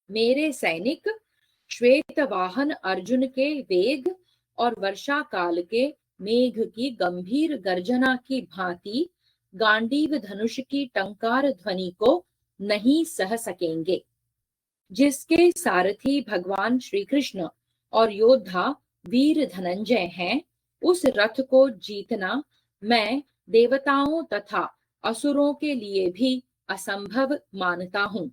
मेरे सैनिक, श्वेत वाहन अर्जुन के वेग और वर्षा काल के मेघ की गंभीर गर्जना की भांति गांडीव धनुष की टंकार ध्वनि को नहीं सह सकेंगे। जिसके सारथी भगवान श्री कृष्ण और योद्धा वीर धनंजय हैं, उस रथ को जीतना मैं देवताओं तथा असुरों के लिए भी असंभव मानता हूँ।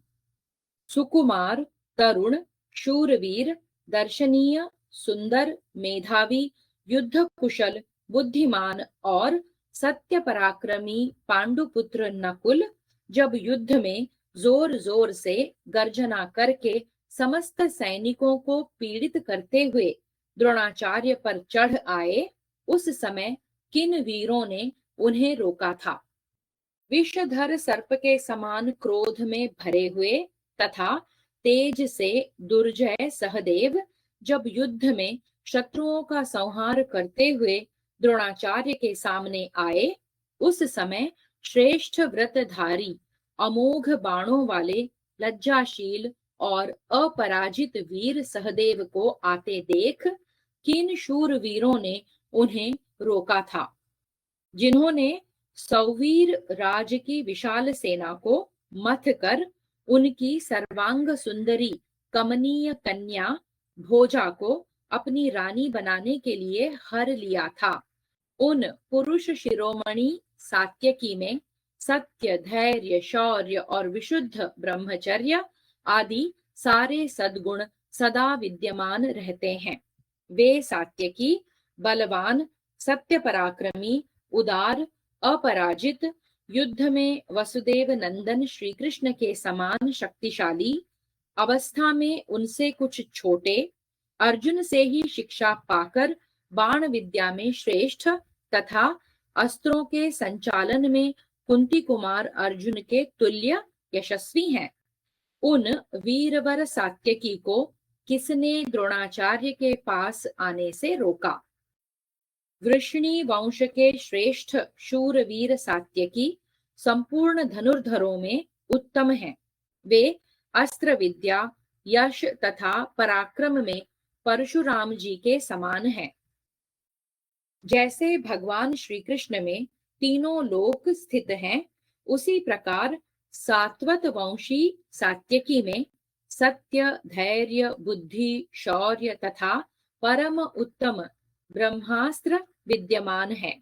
सुकुमार, तरुण, शूरवीर, दर्शनीय, सुंदर, मेधावी, युद्ध कुशल, बुद्धिमान और सत्य पराक्रमी पांडुपुत्र नकुल जब युद्ध में जोर जोर से गर्जना करके समस्त सैनिकों को पीड़ित करते हुए द्रोणाचार्य पर चढ़ आए, उस समय किन वीरों ने उन्हें रोका था। विषधर सर्प के समान क्रोध में भरे हुए तथा तेज से दुर्जय सहदेव जब युद्ध में शत्रुओं का संहार करते हुए द्रोणाचार्य के सामने आए, उस समय श्रेष्ठ व्रतधारी अमोघ बाणों वाले लज्जाशील और अपराजित वीर सहदेव को आते देख किन शूर वीरों ने उन्हें रोका था, जिन्होंने सौवीर राज की विशाल सेना को मथ कर उनकी सर्वांग सुंदरी कमनीय कन्या भोजा को अपनी रानी बनाने के लिए हर लिया था। उन पुरुष शिरोमणि सात्यकी में सत्य, धैर्य, शौर्य और विशुद्ध ब्रह्मचर्य आदि सारे सद्गुण सदा विद्यमान रहते हैं। वे सात्यकी बलवान, सत्य पराक्रमी, उदार, अपराजित, युद्ध में वसुदेव नंदन श्री कृष्ण के समान शक्तिशाली, अवस्था में उनसे कुछ छोटे, अर्जुन से ही शिक्षा पाकर बाण विद्या में श्रेष्ठ तथा अस्त्रों के संचालन में कुंती कुमार अर्जुन के तुल्य यशस्वी हैं। उन वीरवर सात्यकी को किसने द्रोणाचार्य के पास आने से रोका। वृष्णि वंश के श्रेष्ठ शूरवीर सात्यकी संपूर्ण धनुर्धरों में उत्तम हैं। वे अस्त्र विद्या, यश तथा पराक्रम में परशुराम जी के समान हैं। जैसे भगवान श्री कृष्ण में तीनों लोक स्थित हैं, उसी प्रकार सात्वत वंशी सात्यकी में सत्य, धैर्य, बुद्धि, शौर्य तथा परम उत्तम ब्रह्मास्त्र विद्यमान है।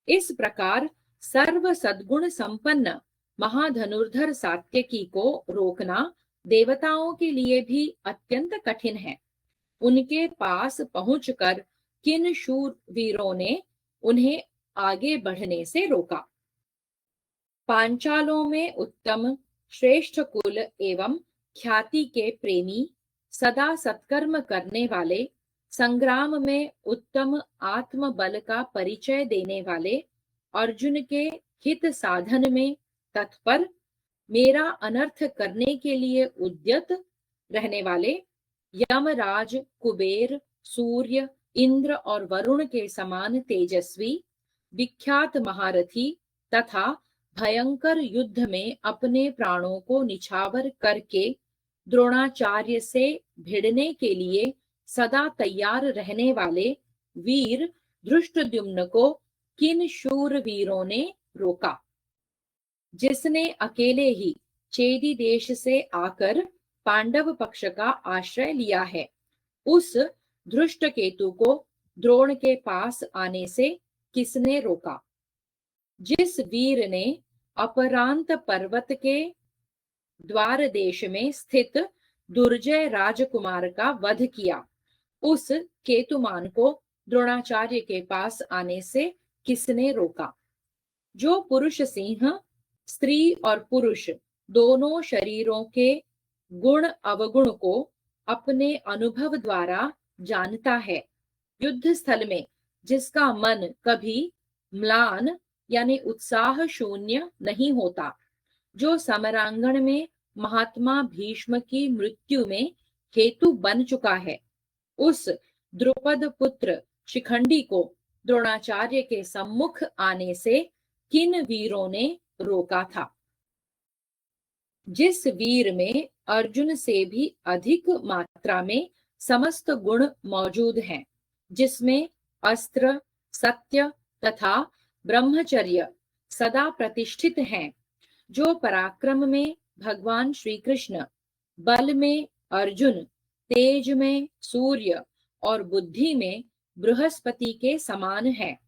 इस प्रकार सर्व सद्गुण संपन्न महाधनुर्धर सात्यकी को रोकना देवताओं के लिए भी अत्यंत कठिन है। उनके पास पहुंचकर किन शूरवीरों ने उन्हें आगे बढ़ने से रोका। पांचालों में उत्तम, श्रेष्ठ कुल एवं ख्याति के प्रेमी, सदा सत्कर्म करने वाले, संग्राम में उत्तम आत्म बल का परिचय देने वाले, अर्जुन के हित साधन में तत्पर, मेरा अनर्थ करने के लिए उद्यत रहने वाले, यमराज, कुबेर, सूर्य, इंद्र और वरुण के समान तेजस्वी, विख्यात महारथी तथा भयंकर युद्ध में अपने प्राणों को निछावर करके द्रोणाचार्य से भिड़ने के लिए सदा तैयार रहने वाले वीर धृष्टद्युम्न को किन शूर वीरों ने रोका। जिसने अकेले ही चेदी देश से आकर पांडव पक्ष का आश्रय लिया है, उस धृष्ट केतु को द्रोण के पास आने से किसने रोका। जिस वीर ने अपरांत पर्वत के द्वार देश में स्थित दुर्जय राजकुमार का वध किया, उस केतुमान को द्रोणाचार्य के पास आने से किसने रोका? जो पुरुष सिंह स्त्री और पुरुष दोनों शरीरों के गुण अवगुण को अपने अनुभव द्वारा जानता है, युद्ध स्थल में जिसका मन कभी म्लान यानी उत्साह शून्य नहीं होता, जो समरांगण में महात्मा भीष्म की मृत्यु में हेतु बन चुका है, उस द्रुपद पुत्र शिखंडी को द्रोणाचार्य के सम्मुख आने से किन वीरों ने रोका था? जिस वीर में अर्जुन से भी अधिक मात्रा में समस्त गुण मौजूद हैं, जिसमें अस्त्र, सत्य तथा ब्रह्मचर्य सदा प्रतिष्ठित हैं, जो पराक्रम में भगवान श्री कृष्ण, बल में अर्जुन, तेज में सूर्य और बुद्धि में बृहस्पति के समान है,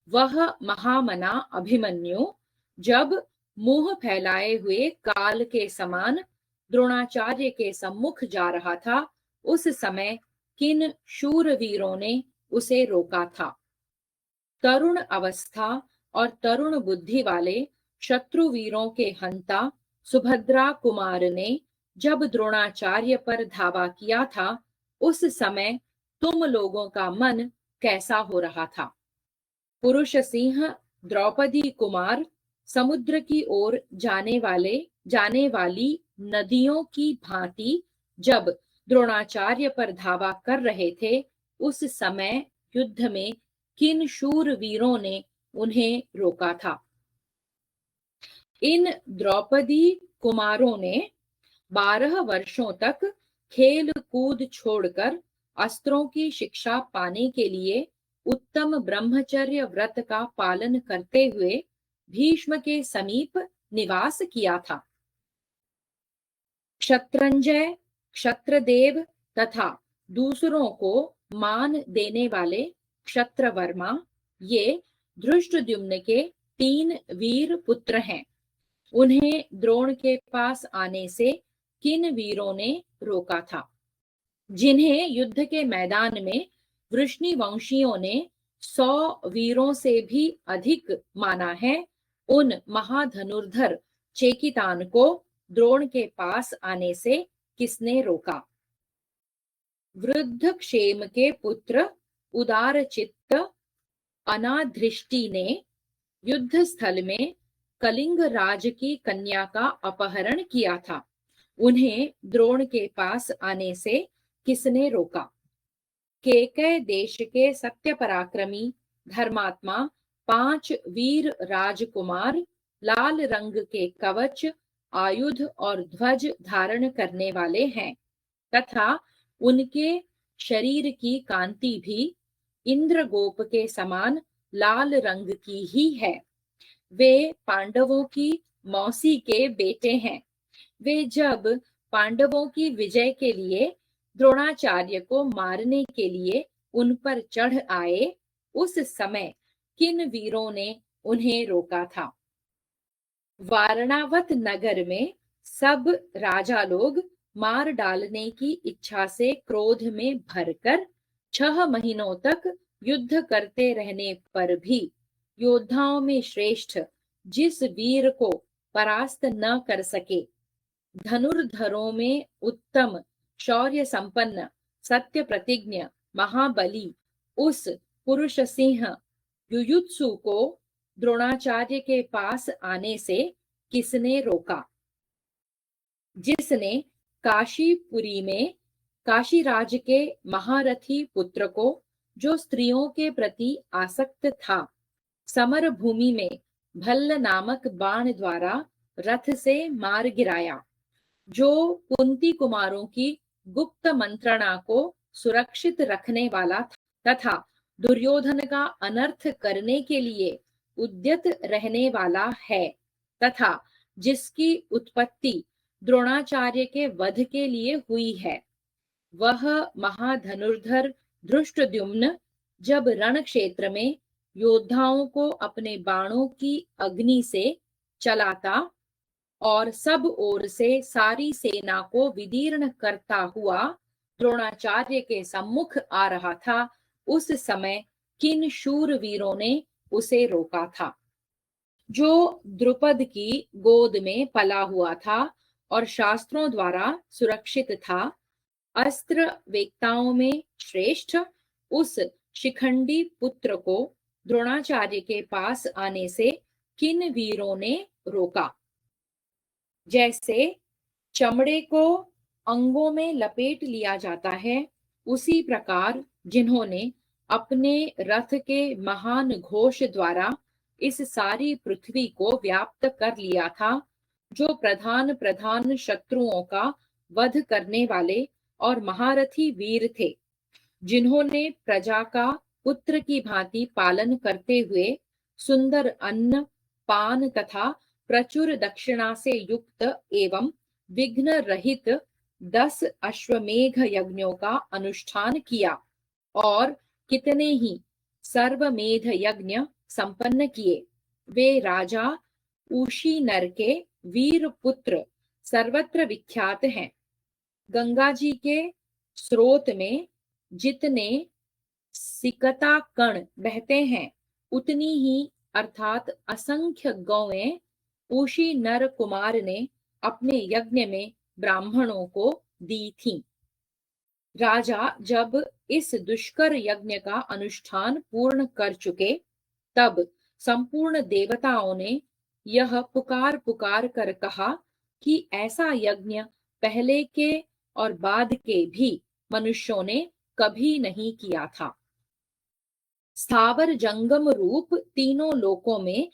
वह महामना अभिमन्यु जब मुंह फैलाए हुए काल के समान द्रोणाचार्य के सम्मुख जा रहा था, उस समय किन शूरवीरों ने उसे रोका था? तरुण अवस्था और तरुण बुद्धि वाले शत्रुवीरों के हंता सुभद्रा कुमार ने जब द्रोणाचार्य पर धावा किया था, उस समय तुम लोगों का मन कैसा हो रहा था? पुरुष सिंह द्रौपदी कुमार समुद्र की ओर जाने वाली नदियों की भांति जब द्रोणाचार्य पर धावा कर रहे थे, उस समय युद्ध में किन शूरवीरों ने उन्हें रोका था? इन द्रौपदी कुमारों ने 12 वर्षों तक खेल कूद छोड़कर अस्त्रों की शिक्षा पाने के लिए उत्तम ब्रह्मचर्य व्रत का पालन करते हुए भीष्म के समीप निवास किया था। क्षत्रंजय, क्षत्रदेव तथा दूसरों को मान देने वाले क्षत्रवर्मा ये धृष्टद्युम्न के 3 वीर पुत्र हैं। उन्हें द्रोण के पास आने से किन वीरों ने रोका था? जिन्हें युद्ध के मैदान में वृष्णिवंशियों ने 100 वीरों से भी अधिक माना है, उन महाधनुर्धर चेकितान को द्रोण के पास आने से किसने रोका? वृद्धक्षेम के पुत्र उदार चित्त अनाधृष्टि ने युद्ध स्थल में कलिंग राज की कन्या का अपहरण किया था, उन्हें द्रोण के पास आने से किसने रोका? केकय देश के सत्य पराक्रमी धर्मात्मा 5 वीर राजकुमार लाल रंग के कवच, आयुध और ध्वज धारण करने वाले हैं तथा उनके शरीर की कांति भी इंद्रगोप के समान लाल रंग की ही है। वे पांडवों की मौसी के बेटे हैं। वे जब पांडवों की विजय के लिए द्रोणाचार्य को मारने के लिए उन पर चढ़ आए, उस समय किन वीरों ने उन्हें रोका था? वारणावत नगर में सब राजा लोग मार डालने की इच्छा से क्रोध में भरकर 6 महीनों तक युद्ध करते रहने पर भी योद्धाओं में श्रेष्ठ जिस वीर को परास्त न कर सके, धनुर्धरों में उत्तम शौर्य संपन्न सत्य प्रतिज्ञ महाबली उस पुरुष सिंह युयुत्सु को द्रोणाचार्य के पास आने से किसने रोका? जिसने काशीपुरी में काशीराज के महारथी पुत्र को, जो स्त्रियों के प्रति आसक्त था, समर भूमि में भल्ल नामक बाण द्वारा रथ से मार गिराया, जो कुंती कुमारों की गुप्त मंत्रणा को सुरक्षित रखने वाला तथा दुर्योधन का अनर्थ करने के लिए उद्यत रहने वाला है तथा जिसकी उत्पत्ति द्रोणाचार्य के वध के लिए हुई है, वह महाधनुर्धर धृष्टद्युम्न जब रण क्षेत्र में योद्धाओं को अपने बाणों की अग्नि से चलाता और सब ओर से सारी सेना को विदीर्ण करता हुआ द्रोणाचार्य के सम्मुख आ रहा था, उस समय किन शूरवीरों ने उसे रोका था? जो द्रुपद की गोद में पला हुआ था और शास्त्रों द्वारा सुरक्षित था, अस्त्र वेत्ताओं में श्रेष्ठ, उस शिखंडी पुत्र को द्रोणाचार्य के पास आने से किन वीरों ने रोका? जैसे चमड़े को अंगों में लपेट लिया जाता है, उसी प्रकार जिन्होंने अपने रथ के महान घोष द्वारा इस सारी पृथ्वी को व्याप्त कर लिया था, जो प्रधान प्रधान शत्रुओं का वध करने वाले और महारथी वीर थे, जिन्होंने प्रजा का पुत्र की भांति पालन करते हुए सुंदर अन्न पान तथा प्रचुर दक्षिणा से युक्त एवं विघ्न रहित 10 अश्वमेघ यज्ञों का अनुष्ठान किया और कितने ही सर्वमेध यज्ञ संपन्न किए। वे राजा उशी नर के वीर पुत्र सर्वत्र विख्यात हैं। गंगा जी के स्रोत में जितने सिकता कण बहते हैं, उतनी ही अर्थात असंख्य गौएं उशी नर कुमार ने अपने यज्ञ में ब्राह्मणों को दी थीं। राजा जब इस दुष्कर यज्ञ का अनुष्ठान पूर्ण कर चुके, तब संपूर्ण देवताओं ने यह पुकार पुकार कर कहा कि ऐसा यज्ञ पहले के और बाद के भी मनुष्यों ने कभी नहीं किया था। स्थावर जंगम रूप तीनों लोकों में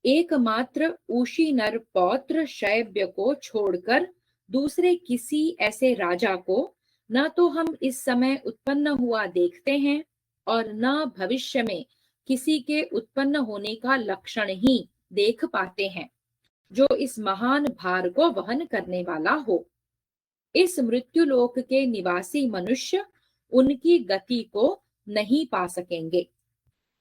एकमात्र उशी नर पौत्र शैब्य को छोड़कर दूसरे किसी ऐसे राजा को न तो हम इस समय उत्पन्न हुआ देखते हैं और न भविष्य में किसी के उत्पन्न होने का लक्षण ही देख पाते हैं, जो इस महान भार को वहन करने वाला हो। इस मृत्युलोक के निवासी मनुष्य उनकी गति को नहीं पा सकेंगे।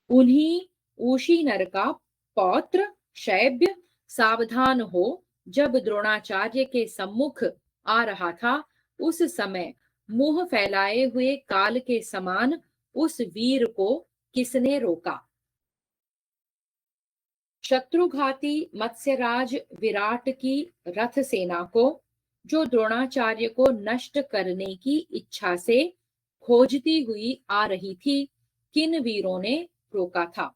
उन्हीं उशी नर का पौत्र शैब्य सावधान हो जब द्रोणाचार्य के सम्मुख आ रहा था, उस समय मुंह फैलाए हुए काल के समान उस वीर को किसने रोका? शत्रुघाती मत्स्यराज विराट की रथ सेना को, जो द्रोणाचार्य को नष्ट करने की इच्छा से खोजती हुई आ रही थी, किन वीरों ने रोका था?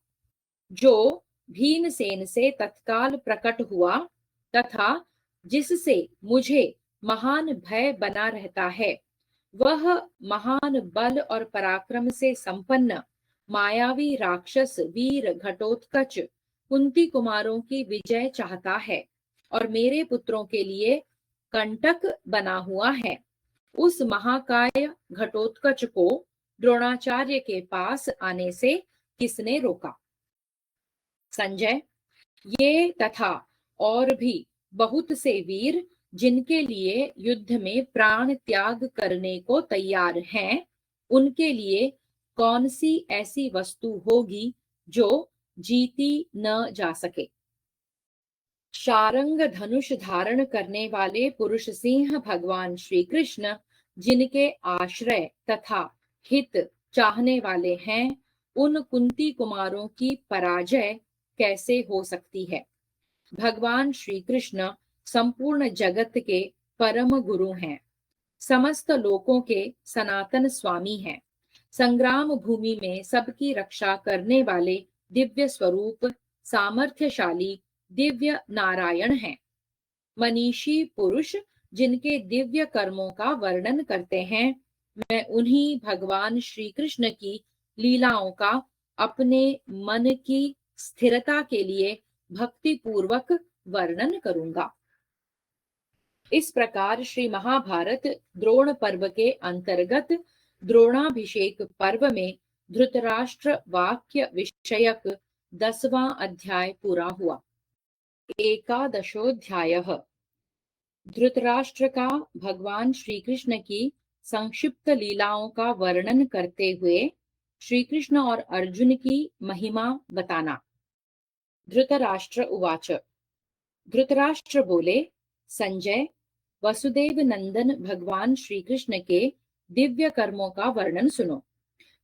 जो भीमसेन से तत्काल प्रकट हुआ तथा जिससे मुझे महान भय बना रहता है, वह महान बल और पराक्रम से संपन्न मायावी राक्षस वीर घटोत्कच कुंती कुमारों की विजय चाहता है और मेरे पुत्रों के लिए कंटक बना हुआ है। उस महाकाय घटोत्कच को द्रोणाचार्य के पास आने से किसने रोका? संजय, ये तथा और भी बहुत से वीर जिनके लिए युद्ध में प्राण त्याग करने को तैयार हैं, उनके लिए कौन सी ऐसी वस्तु होगी जो जीती न जा सके? शारंग धनुष धारण करने वाले पुरुष सिंह भगवान श्री कृष्ण, जिनके आश्रय तथा हित चाहने वाले हैं, उन कुंती कुमारों की पराजय कैसे हो सकती है? भगवान श्री कृष्ण संपूर्ण जगत के परम गुरु हैं, समस्त लोकों के सनातन स्वामी हैं, संग्राम भूमि में सबकी रक्षा करने वाले दिव्य स्वरूप सामर्थ्यशाली दिव्य नारायण हैं। मनीषी पुरुष जिनके दिव्य कर्मों का वर्णन करते हैं, मैं उन्हीं भगवान श्री कृष्ण की लीलाओं का अपने मन की स्थिरता के लिए भक्ति पूर्वक वर्णन करूंगा। इस प्रकार श्री महाभारत द्रोण पर्व के अंतर्गत द्रोणाभिषेक पर्व में धृतराष्ट्र वाक्य विषयक 10वां अध्याय पूरा हुआ। एकादशोऽध्यायः। धृतराष्ट्र का भगवान श्री कृष्ण की संक्षिप्त लीलाओं का वर्णन करते हुए श्री कृष्ण और अर्जुन की महिमा बताना। धृतराष्ट्र उवाच। धृतराष्ट्र बोले, संजय, वसुदेव नंदन भगवान श्री कृष्ण के दिव्य कर्मों का वर्णन सुनो।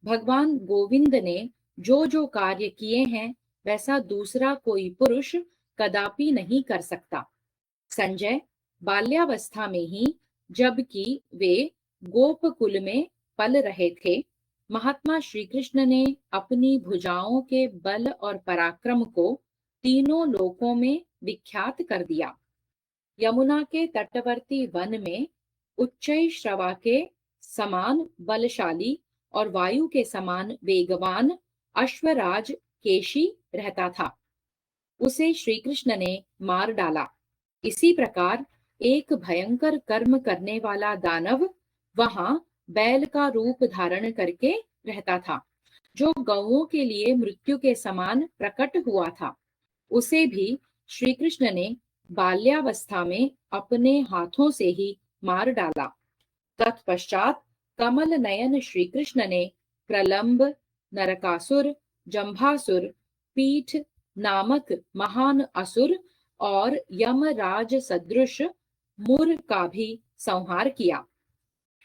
भगवान गोविंद ने जो जो कार्य किए हैं वैसा दूसरा कोई पुरुष कदापि नहीं कर सकता। संजय, बाल्यावस्था में ही, जबकि वे गोपकुल में पल रहे थे, महात्मा श्री कृष्ण ने अपनी भुजाओं के बल और पराक्रम को तीनों लोकों में विख्यात कर दिया। यमुना के तटवर्ती वन में उच्चैःश्रवा के समान बलशाली और वायु के समान वेगवान अश्वराज केशी रहता था। उसे श्री कृष्ण ने मार डाला। इसी प्रकार एक भयंकर कर्म करने वाला दानव वहां बैल का रूप धारण करके रहता था, जो गौओं के लिए मृत्यु के समान प्रकट हुआ था। उसे भी श्री कृष्ण ने बाल्यावस्था में अपने हाथों से ही मार डाला। तत्पश्चात कमल नयन श्री कृष्ण ने प्रलंब, नरकासुर, जंभासुर, पीठ नामक महान असुर और यमराज सदृश मुर का भी संहार किया।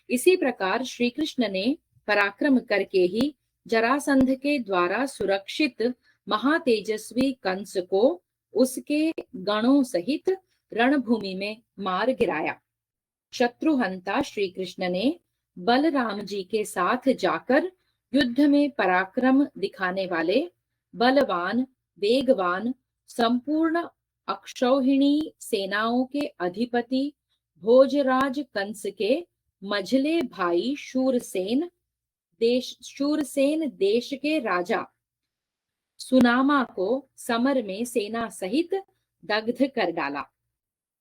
इसी प्रकार श्री कृष्ण ने पराक्रम करके ही जरासंध के द्वारा सुरक्षित महातेजस्वी कंस को उसके गणों सहित रणभूमि में मार गिराया। शत्रुहंता श्री कृष्ण ने बलराम जी के साथ जाकर युद्ध में पराक्रम दिखाने वाले बलवान, वेगवान, संपूर्ण अक्षौहिणी सेनाओं के अधिपति भोजराज कंस के मझले भाई शूरसेन देश के राजा सुनामा को समर में सेना सहित दग्ध कर डाला।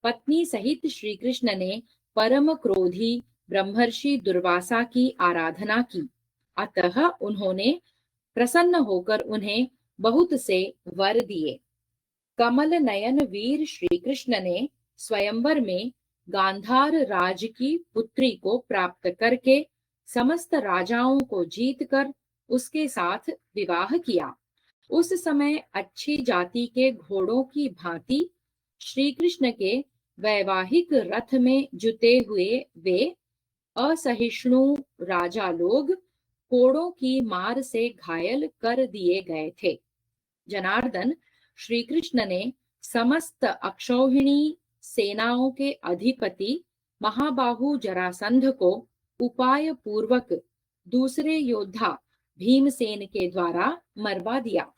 पत्नी सहित श्री कृष्ण ने परम क्रोधी ब्रह्मर्षि दुर्वासा की आराधना की। अतः उन्होंने प्रसन्न होकर उन्हें बहुत से वर दिए। कमल नयन वीर श्री कृष्ण ने स्वयंवर में गांधार राज की पुत्री को प्राप्त करके समस्त राजाओं को जीतकर उसके साथ विवाह किया। उस समय अच्छी जाति के घोड़ों की भांति श्री कृष्ण के वैवाहिक रथ में जुते हुए वे असहिष्णु राजा लोग कोड़ों की मार से घायल कर दिए गए थे। जनार्दन, श्री कृष्ण ने समस्त अक्षौहिणी सेनाओं के अधिपति महाबाहु जरासंध को उपाय पूर्वक दूसरे योद्धा भीमसेन के द्वारा मरवा दिया।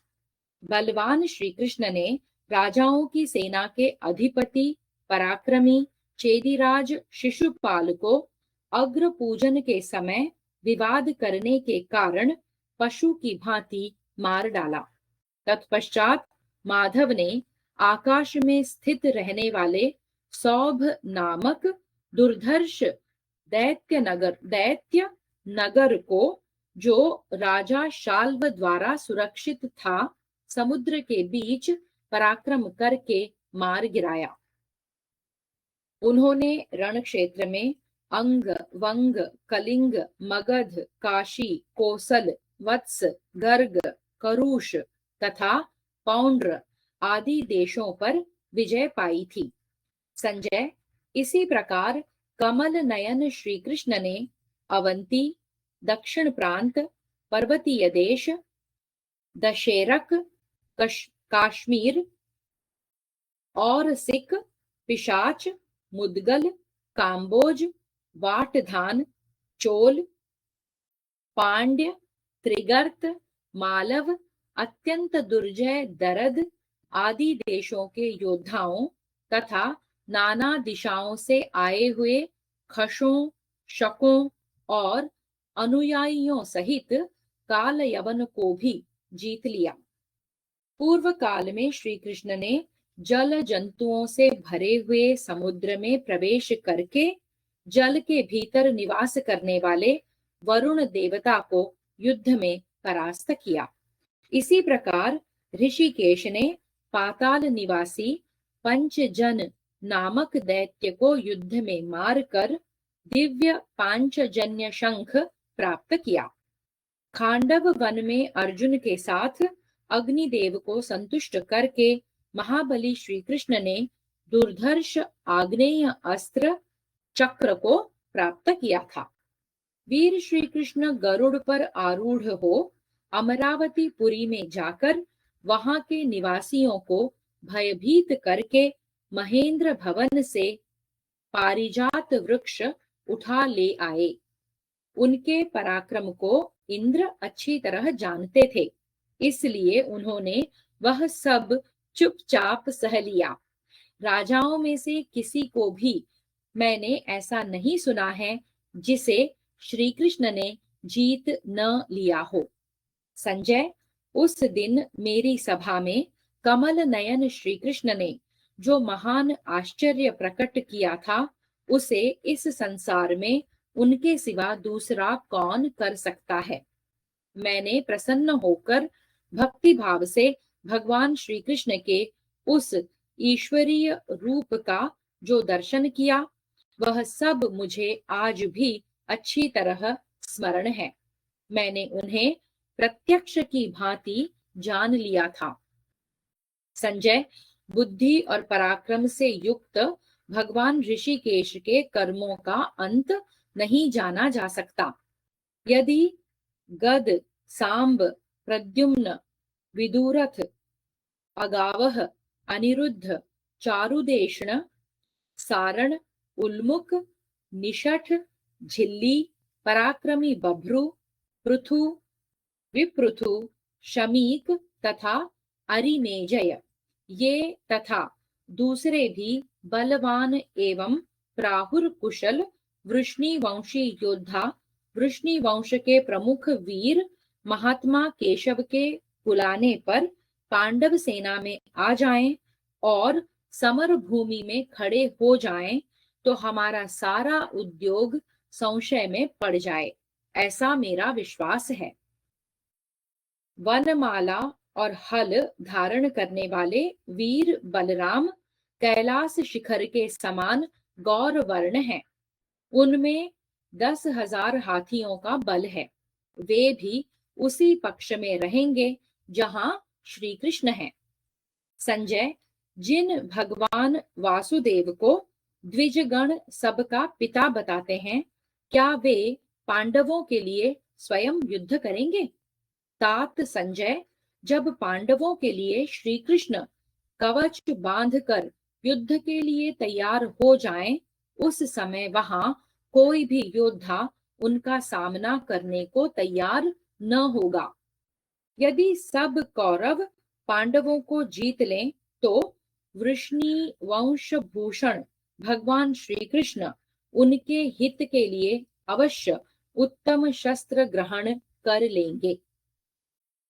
बलवान श्री कृष्ण ने राजाओं की सेना के अधिपति पराक्रमी चेदिराज शिशुपाल को अग्र पूजन के समय विवाद करने के कारण पशु की भांति मार डाला। तत्पश्चात माधव ने आकाश में स्थित रहने वाले सौभ नामक दुर्धर्ष दैत्य नगर को, जो राजा शाल्व द्वारा सुरक्षित था, समुद्र के बीच पराक्रम करके मार गिराया। उन्होंने रण क्षेत्र में अंग, वंग, कलिंग, मगध, काशी, कोसल, वत्स, गर्ग, करुष तथा पौंड्र आदि देशों पर विजय पाई थी। संजय, इसी प्रकार कमल नयन श्री कृष्ण ने अवंती, दक्षिण प्रांत, पर्वतीय देश, दशेरक, काश्मीर और सिख, पिशाच, मुदगल, काम्बोज, वाटधान, चोल, पांड्य, त्रिगर्त, मालव, अत्यंत दुर्जय दरद आदि देशों के योद्धाओं तथा नाना दिशाओं से आए हुए खशों, शकों और अनुयायियों सहित काल यवन को भी जीत लिया। पूर्व काल में श्री कृष्ण ने जल जंतुओं से भरे हुए समुद्र में प्रवेश करके जल के भीतर निवास करने वाले वरुण देवता को युद्ध में परास्त किया। इसी प्रकार ऋषिकेश ने पाताल निवासी पंचजन नामक दैत्य को युद्ध में मारकर दिव्य पांचजन्य शंख प्राप्त किया। खांडव वन में अर्जुन के साथ अग्निदेव को संतुष्ट करके महाबली श्री कृष्ण ने दुर्धर्ष आग्नेय अस्त्र चक्र को प्राप्त किया था। वीर श्री कृष्ण गरुड़ पर आरूढ़ हो अमरावती पुरी में जाकर वहां के निवासियों को भयभीत करके महेंद्र भवन से पारिजात वृक्ष उठा ले आए। उनके पराक्रम को इंद्र अच्छी तरह जानते थे, इसलिए उन्होंने वह सब चुपचाप सह लिया। राजाओं में से किसी को भी मैंने ऐसा नहीं सुना है जिसे श्री कृष्ण ने जीत न लिया हो। संजय, उस दिन मेरी सभा में कमल नयन श्री कृष्ण ने जो महान आश्चर्य प्रकट किया था, उसे इस संसार में उनके सिवा दूसरा कौन कर सकता है। मैंने प्रसन्न होकर भक्ति भाव से भगवान श्री कृष्ण के उस ईश्वरीय रूप का जो दर्शन किया, वह सब मुझे आज भी अच्छी तरह स्मरण है। मैंने उन्हें प्रत्यक्ष की भांति जान लिया था। संजय, बुद्धि और पराक्रम से युक्त भगवान ऋषिकेश के कर्मों का अंत नहीं जाना जा सकता। यदि गद, सांब, प्रद्युम्न, विदुरथ, अगावह, अनिरुद्ध, चारुदेशण, सारण, उल्मुख, निषठ, झिल्ली, पराक्रमी बभ्रु, पृथु, विपृथु, शमीक तथा अरिमेजय, ये तथा दूसरे भी बलवान एवं प्राहुर कुशल वृष्णिवंशी योद्धा, वृष्णिवंश के प्रमुख वीर महात्मा केशव के बुलाने पर पांडव सेना में आ जाएं और समर भूमि में खड़े हो जाएं, तो हमारा सारा उद्योग संशय में पड़ जाए, ऐसा मेरा विश्वास है। वनमाला और हल धारण करने वाले वीर बलराम कैलाश शिखर के समान गौर वर्ण हैं। उनमें 10,000 हाथियों का बल है। वे भी उसी पक्ष में रहेंगे जहां श्री कृष्ण हैं। संजय, जिन भगवान वासुदेव को द्विजगण सबका पिता बताते हैं, क्या वे पांडवों के लिए स्वयं युद्ध करेंगे? तात संजय, जब पांडवों के लिए श्री कृष्ण कवच बांधकर युद्ध के लिए तैयार हो जाएं, उस समय वहां कोई भी योद्धा उनका सामना करने को तैयार न होगा। यदि सब कौरव पांडवों को जीत लें, तो वृष्णि वंशभूषण भगवान श्री कृष्ण उनके हित के लिए अवश्य उत्तम शस्त्र ग्रहण कर लेंगे।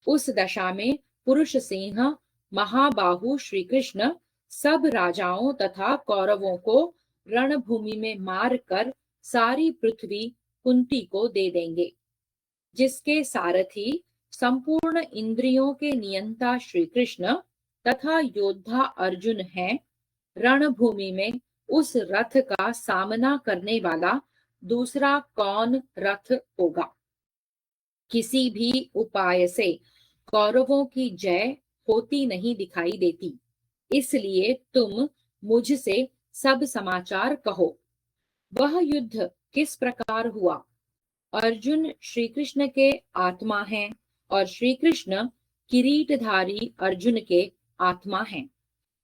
उस दशा में पुरुष सिंह महाबाहु श्री कृष्ण सब राजाओं तथा कौरवों को रणभूमि में मार कर सारी पृथ्वी कुंती को दे देंगे। जिसके सारथी संपूर्ण इंद्रियों के नियंता श्री कृष्ण तथा योद्धा अर्जुन हैं, रणभूमि में उस रथ का सामना करने वाला दूसरा कौन रथ होगा? किसी भी उपाय से कौरवों की जय होती नहीं दिखाई देती, इसलिए तुम मुझसे सब समाचार कहो। वह युद्ध किस प्रकार हुआ? अर्जुन श्री कृष्ण के आत्मा हैं और श्री कृष्ण किरीटधारी अर्जुन के आत्मा हैं।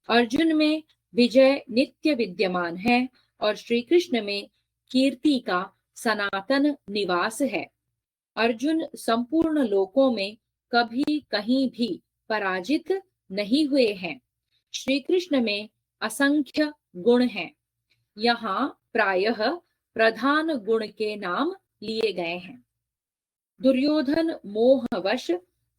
अर्जुन में विजय नित्य विद्यमान है और श्री कृष्ण में कीर्ति का सनातन निवास है। अर्जुन संपूर्ण लोकों में कभी कहीं भी पराजित नहीं हुए हैं। श्री कृष्ण में असंख्य गुण हैं। यहाँ प्रायः प्रधान गुण के नाम लिए गए हैं। दुर्योधन मोहवश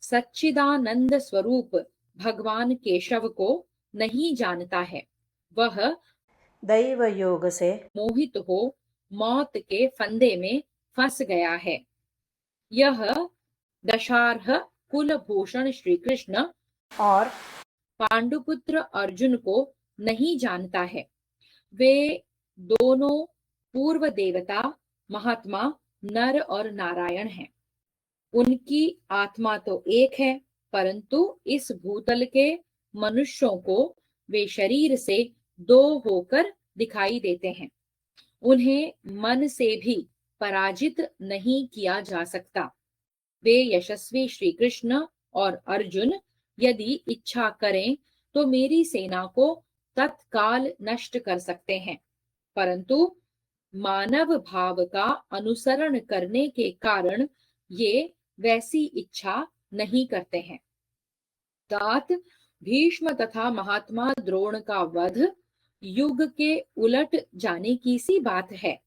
सच्चिदानंद स्वरूप भगवान केशव को नहीं जानता है। वह
दैव योग से
मोहित हो मौत के फंदे में फंस गया है। यह दशार्ह कुलभूषण श्री कृष्ण
और
पांडुपुत्र अर्जुन को नहीं जानता है। वे दोनों पूर्व देवता महात्मा नर और नारायण हैं। उनकी आत्मा तो एक है, परंतु इस भूतल के मनुष्यों को वे शरीर से दो होकर दिखाई देते हैं। उन्हें मन से भी पराजित नहीं किया जा सकता। वे यशस्वी श्री कृष्ण और अर्जुन यदि इच्छा करें तो मेरी सेना को तत्काल नष्ट कर सकते हैं, परंतु मानव भाव का अनुसरण करने के कारण ये वैसी इच्छा नहीं करते हैं। तात भीष्म तथा महात्मा द्रोण का वध युग के उलट जाने की सी बात है।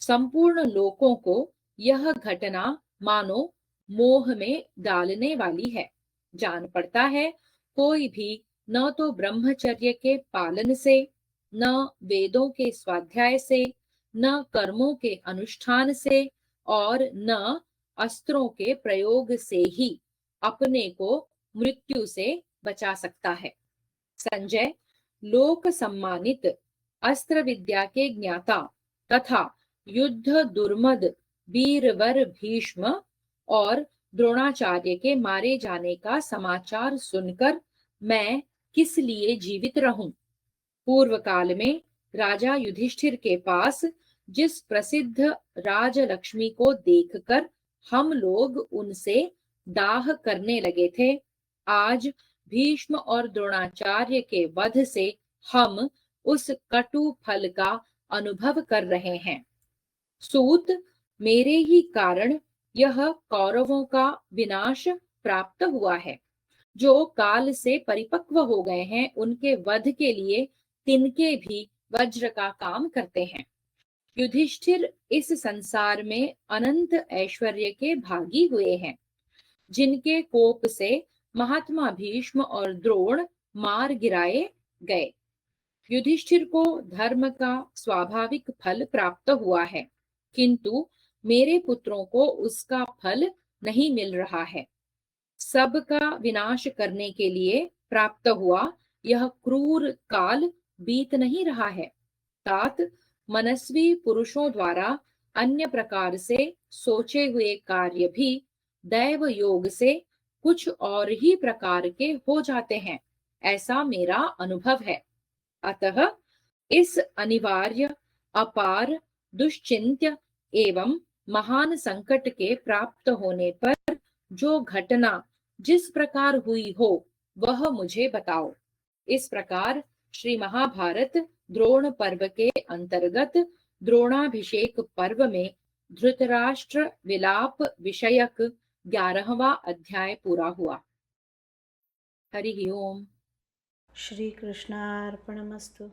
संपूर्ण लोकों को यह घटना मानो मोह में डालने वाली है। जान पड़ता है कोई भी न तो ब्रह्मचर्य के पालन से, न वेदों के स्वाध्याय से, न कर्मों के अनुष्ठान से और न अस्त्रों के प्रयोग से ही अपने को मृत्यु से बचा सकता है। संजय, लोक सम्मानित अस्त्र विद्या के ज्ञाता तथा युद्ध दुर्मद वीरवर भीष्म और द्रोणाचार्य के मारे जाने का समाचार सुनकर मैं किस लिए जीवित रहूं? पूर्व काल में राजा युधिष्ठिर के पास जिस प्रसिद्ध राजलक्ष्मी को देखकर हम लोग उनसे दाह करने लगे थे, आज भीष्म और द्रोणाचार्य के वध से हम उस कटु फल का अनुभव कर रहे हैं। सूत, मेरे ही कारण यह कौरवों का विनाश प्राप्त हुआ है। जो काल से परिपक्व हो गए हैं उनके वध के लिए तिनके भी वज्र का काम करते हैं। युधिष्ठिर इस संसार में अनंत ऐश्वर्य के भागी हुए हैं, जिनके कोप से महात्मा भीष्म और द्रोण मार गिराए गए। युधिष्ठिर को धर्म का स्वाभाविक फल प्राप्त हुआ है, किंतु मेरे पुत्रों को उसका फल नहीं मिल रहा है। सबका विनाश करने के लिए प्राप्त हुआ यह क्रूर काल बीत नहीं रहा है। तात, मनस्वी पुरुषों द्वारा अन्य प्रकार से सोचे हुए कार्य भी दैव योग से कुछ और ही प्रकार के हो जाते हैं, ऐसा मेरा अनुभव है। अतः इस अनिवार्य, अपार, दुश्चिंत्य एवं महान संकट के प्राप्त होने पर जो घटना जिस प्रकार हुई हो वह मुझे बताओ। इस प्रकार श्री महाभारत द्रोण पर्व के अंतर्गत द्रोणाभिषेक पर्व में धृतराष्ट्र विलाप विषयक 11वां अध्याय पूरा हुआ। हरि ओम।
श्रीकृष्णार्पणमस्तु।